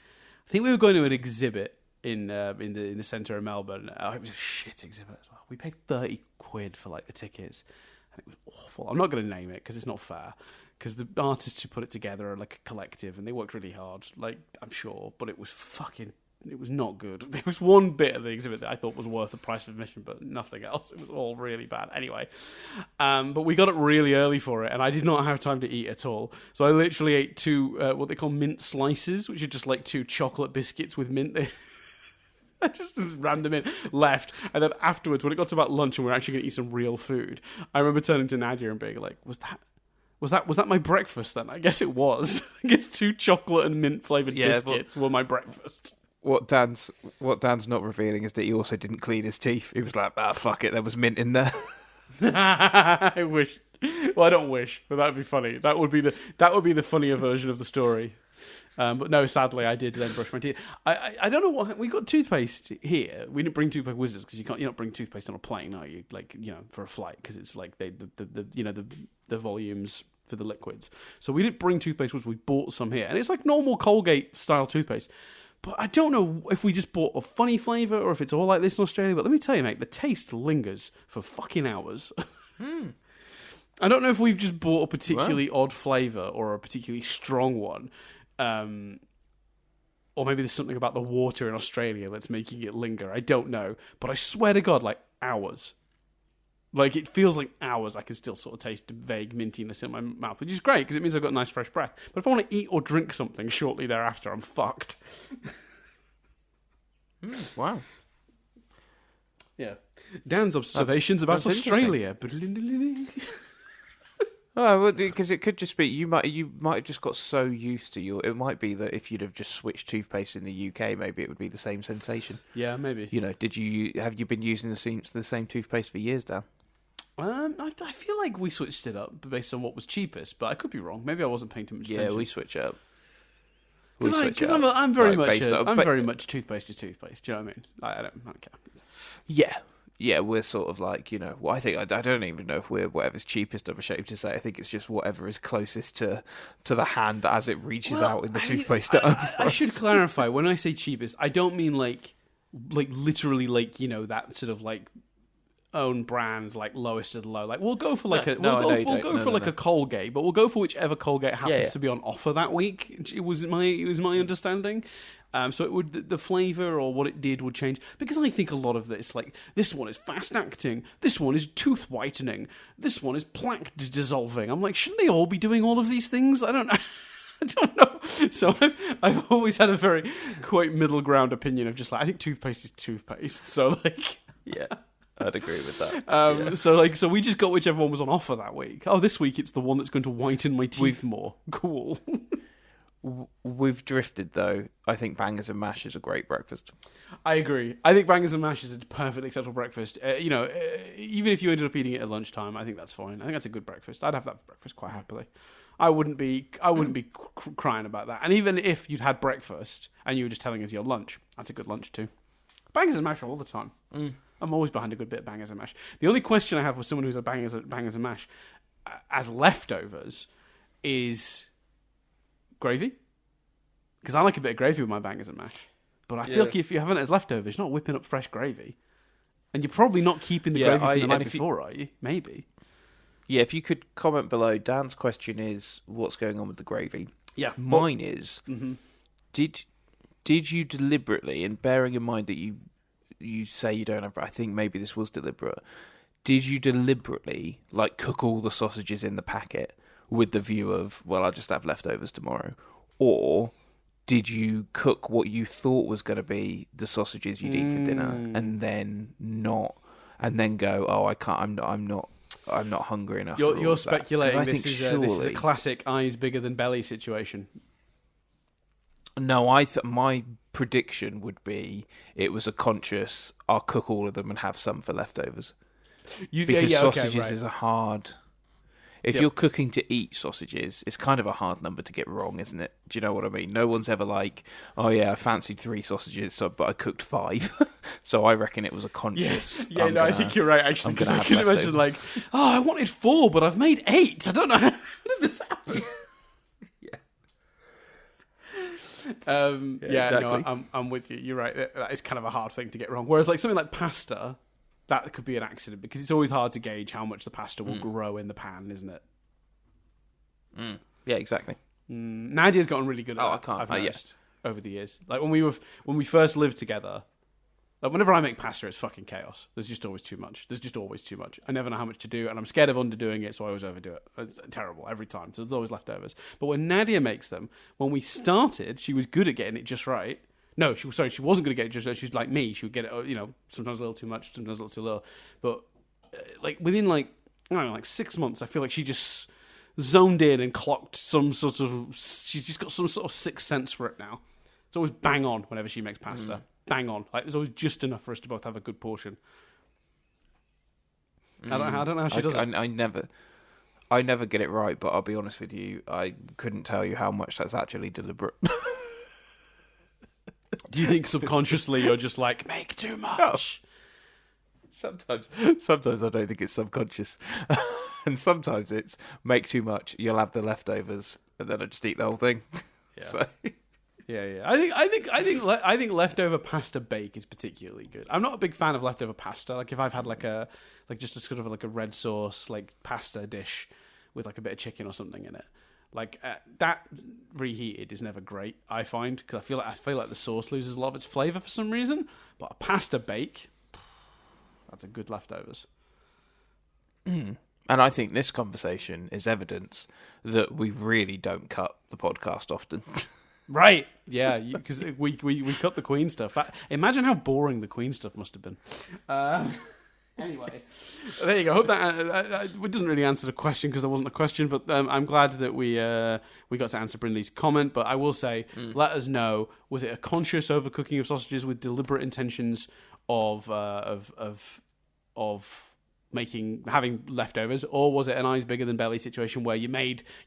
we were going to an exhibit in the centre of Melbourne. It was a shit exhibit as well. We paid £30 for like the tickets, and it was awful. I'm not going to name it because it's not fair. Because the artists who put it together are like a collective, and they worked really hard. Like, I'm sure, but it was not good. There was one bit of the exhibit that I thought was worth the price of admission, but nothing else. It was all really bad. Anyway, but we got up really early for it, and I did not have time to eat at all. So I literally ate two, what they call mint slices, which are just like 2 chocolate biscuits with mint. I just rammed them in, left, and then afterwards, when it got to about lunch and we were actually going to eat some real food, I remember turning to Nadia and being like, Was that my breakfast then? I guess it was. I guess 2 chocolate and mint flavoured biscuits were my breakfast. What Dan's not revealing is that he also didn't clean his teeth. He was like, fuck it, there was mint in there. I wish. Well, I don't wish, but that'd be funny. That would be the funnier version of the story. But no, sadly, I did then brush my teeth. I don't know what we got toothpaste here. We didn't bring toothpaste with us because you don't bring toothpaste on a plane, are you? Like, for a flight, because it's like the volumes for the liquids. So we didn't bring toothpaste with us. We bought some here, and it's like normal Colgate style toothpaste. But I don't know if we just bought a funny flavour or if it's all like this in Australia. But let me tell you, mate, the taste lingers for fucking hours. I don't know if we've just bought a particularly odd flavour or a particularly strong one. Or maybe there's something about the water in Australia that's making it linger. I don't know. But I swear to God, like, hours. Like, it feels like hours I can still sort of taste vague mintiness in my mouth, which is great because it means I've got nice fresh breath. But if I want to eat or drink something shortly thereafter, I'm fucked. Wow. Yeah. Dan's observations about Australia. Oh, well, because it could just be you might have just got so used to your. It might be that if you'd have just switched toothpaste in the UK, maybe it would be the same sensation. Yeah, maybe. You know, have you been using the same toothpaste for years, Dan? I feel like we switched it up based on what was cheapest, but I could be wrong. Maybe I wasn't paying too much attention. Yeah, we switch it up. Because I'm very much toothpaste is toothpaste. Do you know what I mean? I don't care. Yeah, we're sort of like, you know, I think I don't even know if we're whatever's cheapest. I'm ashamed to say. I think it's just whatever is closest to the hand as it reaches out in the toothpaste. I should clarify. When I say cheapest, I don't mean like literally like, you know, that sort of like own brand, like lowest of the low. Like we'll go for like a Colgate, but we'll go for whichever Colgate happens to be on offer that week. It was my understanding. So it would the flavour or what it did would change because I think a lot of this, like this one is fast acting, this one is tooth whitening, this one is plaque dissolving. I'm like, shouldn't they all be doing all of these things? I don't know. I don't know. So I've always had a very quite middle ground opinion of just like I think toothpaste is toothpaste. So like yeah. I'd agree with that. So we just got whichever one was on offer that week. Oh, this week it's the one that's going to whiten my teeth more. Cool. We've drifted though. I think bangers and mash is a great breakfast. I agree. I think bangers and mash is a perfectly acceptable breakfast. Even if you ended up eating it at lunchtime, I think that's fine. I think that's a good breakfast. I'd have that for breakfast quite happily. I wouldn't be crying about that. And even if you'd had breakfast and you were just telling us your lunch, that's a good lunch too. Bangers and mash all the time. I'm always behind a good bit of bangers and mash. The only question I have for someone who's a bangers and mash as leftovers is gravy. Because I like a bit of gravy with my bangers and mash. But I feel like if you haven't as leftovers, you're not whipping up fresh gravy. And you're probably not keeping the gravy from the night before, are you? Maybe. Yeah, if you could comment below. Dan's question is, what's going on with the gravy? Yeah. Mine is, did you deliberately, and bearing in mind that you say you don't have, I think maybe this was deliberate, did you deliberately like cook all the sausages in the packet with the view of, well, I'll just have leftovers tomorrow? Or did you cook what you thought was going to be the sausages you'd eat for dinner and then go, oh, I can't, I'm not hungry enough. You're speculating this is a classic eyes bigger than belly situation. No, my prediction would be it was a conscious, I'll cook all of them and have some for leftovers. Sausages is a hard... If you're cooking to eat sausages, it's kind of a hard number to get wrong, isn't it? Do you know what I mean? No one's ever like, oh yeah, I fancied 3 sausages, but I cooked 5. So I reckon it was a conscious... I think you're right, actually, because I can imagine like, oh, I wanted 4, but I've made 8. I don't know. How did this happen? Exactly. No, I'm with you. You're right. That is kind of a hard thing to get wrong. Whereas like something like pasta, that could be an accident because it's always hard to gauge how much the pasta will grow in the pan, isn't it? Yeah, exactly. Nadia's gotten really good at that. I've noticed over the years. Like when we first lived together, like whenever I make pasta, it's fucking chaos. There's just always too much. I never know how much to do, and I'm scared of underdoing it, so I always overdo it. It's terrible every time. So there's always leftovers. But when Nadia makes them, when we started, she was good at getting it just right. No, she wasn't good at getting it just right. She's like me. She would get it, sometimes a little too much, sometimes a little too little. But like within like 6 months, I feel like she just zoned in and clocked some sort of. She's just got some sort of sixth sense for it now. It's always bang on whenever she makes pasta. Bang on. Like there's always just enough for us to both have a good portion. I don't know how she does it. I never get it right, but I'll be honest with you, I couldn't tell you how much that's actually deliberate. Do you think subconsciously you're just like, make too much? Sometimes I don't think it's subconscious. And sometimes it's make too much, you'll have the leftovers, and then I just eat the whole thing. Yeah. So Yeah. I think leftover pasta bake is particularly good. I'm not a big fan of leftover pasta. Like if I've had just a sort of like a red sauce like pasta dish with like a bit of chicken or something in it, like that reheated is never great. I find because I feel like the sauce loses a lot of its flavor for some reason. But a pasta bake, that's a good leftovers. And I think this conversation is evidence that we really don't cut the podcast often. Right. Yeah, because we cut the Queen stuff. Imagine how boring the Queen stuff must have been. Anyway, there you go. Hope that it doesn't really answer the question because there wasn't a question, but I'm glad that we got to answer Brindley's comment. But I will say, let us know: was it a conscious overcooking of sausages with deliberate intentions of having leftovers, or was it an eyes bigger than belly situation where you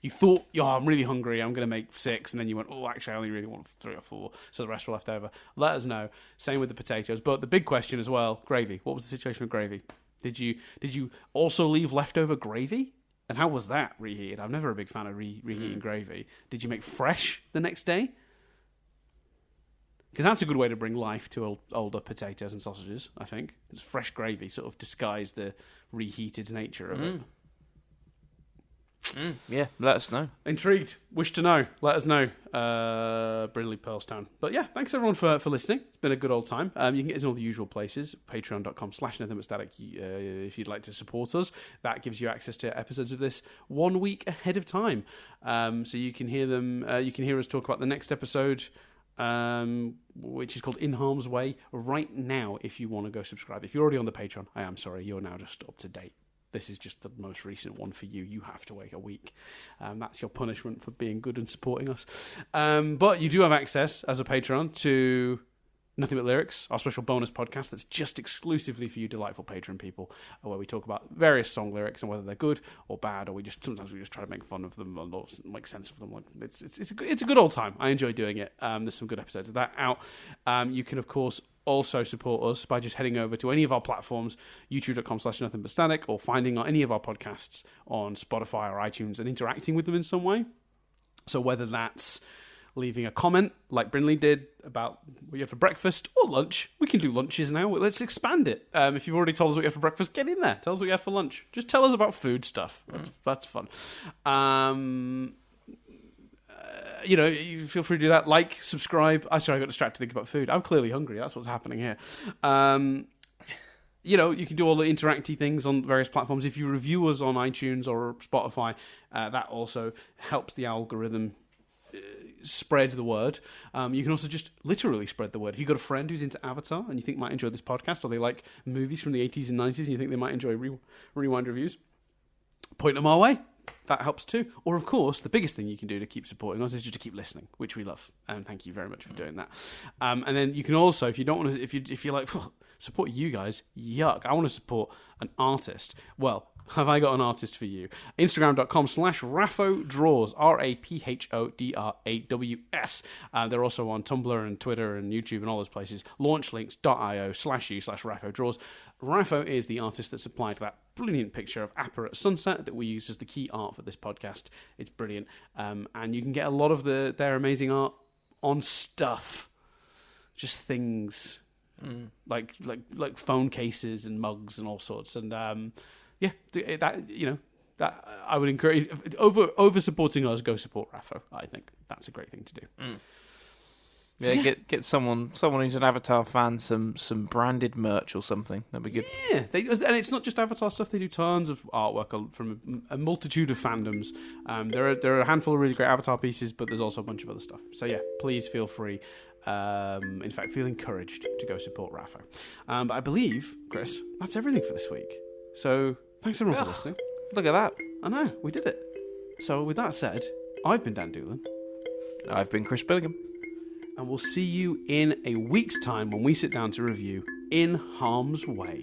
thought, I'm really hungry, I'm going to make 6, and then you went, oh, actually, I only really want 3 or 4, so the rest were left over. Let us know. Same with the potatoes. But the big question as well, gravy. What was the situation with gravy? Did you also leave leftover gravy? And how was that reheated? I'm never a big fan of reheating gravy. Did you make fresh the next day? Because that's a good way to bring life to older potatoes and sausages, I think. Just fresh gravy sort of disguise the reheated nature of it. Yeah, let us know. Intrigued. Wish to know. Let us know. Brindley Pearlstown. But yeah, thanks everyone for listening. It's been a good old time. You can get us in all the usual places. Patreon.com/nothingbutstatic if you'd like to support us. That gives you access to episodes of this 1 week ahead of time. So you can hear them. You can hear us talk about the next episode, which is called In Harm's Way right now if you want to go subscribe. If you're already on the Patreon, I am sorry, you're now just up to date. This is just the most recent one for you. You have to wait a week. That's your punishment for being good and supporting us. But you do have access as a patron to Nothing But Lyrics, our special bonus podcast that's just exclusively for you delightful patron people, where we talk about various song lyrics and whether they're good or bad, or sometimes we just try to make fun of them or make sense of them. It's a good old time. I enjoy doing it. There's some good episodes of that out. You can, of course, also support us by just heading over to any of our platforms, youtube.com/nothingbutstatic, or finding any of our podcasts on Spotify or iTunes and interacting with them in some way. So whether that's leaving a comment like Brindley did about what you had for breakfast or lunch. We can do lunches now. Let's expand it. If you've already told us what you had for breakfast, get in there. Tell us what you had for lunch. Just tell us about food stuff. That's fun. You feel free to do that. Like, subscribe. Sorry, I got distracted thinking about food. I'm clearly hungry. That's what's happening here. You can do all the interactive things on various platforms. If you review us on iTunes or Spotify, that also helps the algorithm spread the word. You can also just literally spread the word. If you've got a friend who's into Avatar and you think might enjoy this podcast, or they like movies from the 80s and 90s and you think they might enjoy rewind reviews, point them our way. That helps too. Or, of course, the biggest thing you can do to keep supporting us is just to keep listening, which we love. And thank you very much for doing that. And then you can also, if you don't want to, if you're like, support you guys, yuck, I want to support an artist. Well, have I got an artist for you? Instagram.com/Raphodraws, RAPHODRAWS. They're also on Tumblr and Twitter and YouTube and all those places. Launchlinks.io/u/Raphodraws. Rapho is the artist that supplied that brilliant picture of Appa at sunset that we use as the key art for this podcast. It's brilliant. And you can get a lot of their amazing art on stuff. Just things like phone cases and mugs and all sorts. And that I would encourage over supporting us. Go support Rapho. I think that's a great thing to do. Yeah, get someone who's an Avatar fan some branded merch or something. That'd be good. Yeah, and it's not just Avatar stuff. They do tons of artwork from a multitude of fandoms. There are a handful of really great Avatar pieces, but there's also a bunch of other stuff. So yeah, please feel free. In fact, feel encouraged to go support Rapho. But I believe, Chris, that's everything for this week. So thanks everyone for listening. Look at that. I know, we did it. So with that said, I've been Dan Doolan. I've been Chris Billingham. And we'll see you in a week's time when we sit down to review In Harm's Way.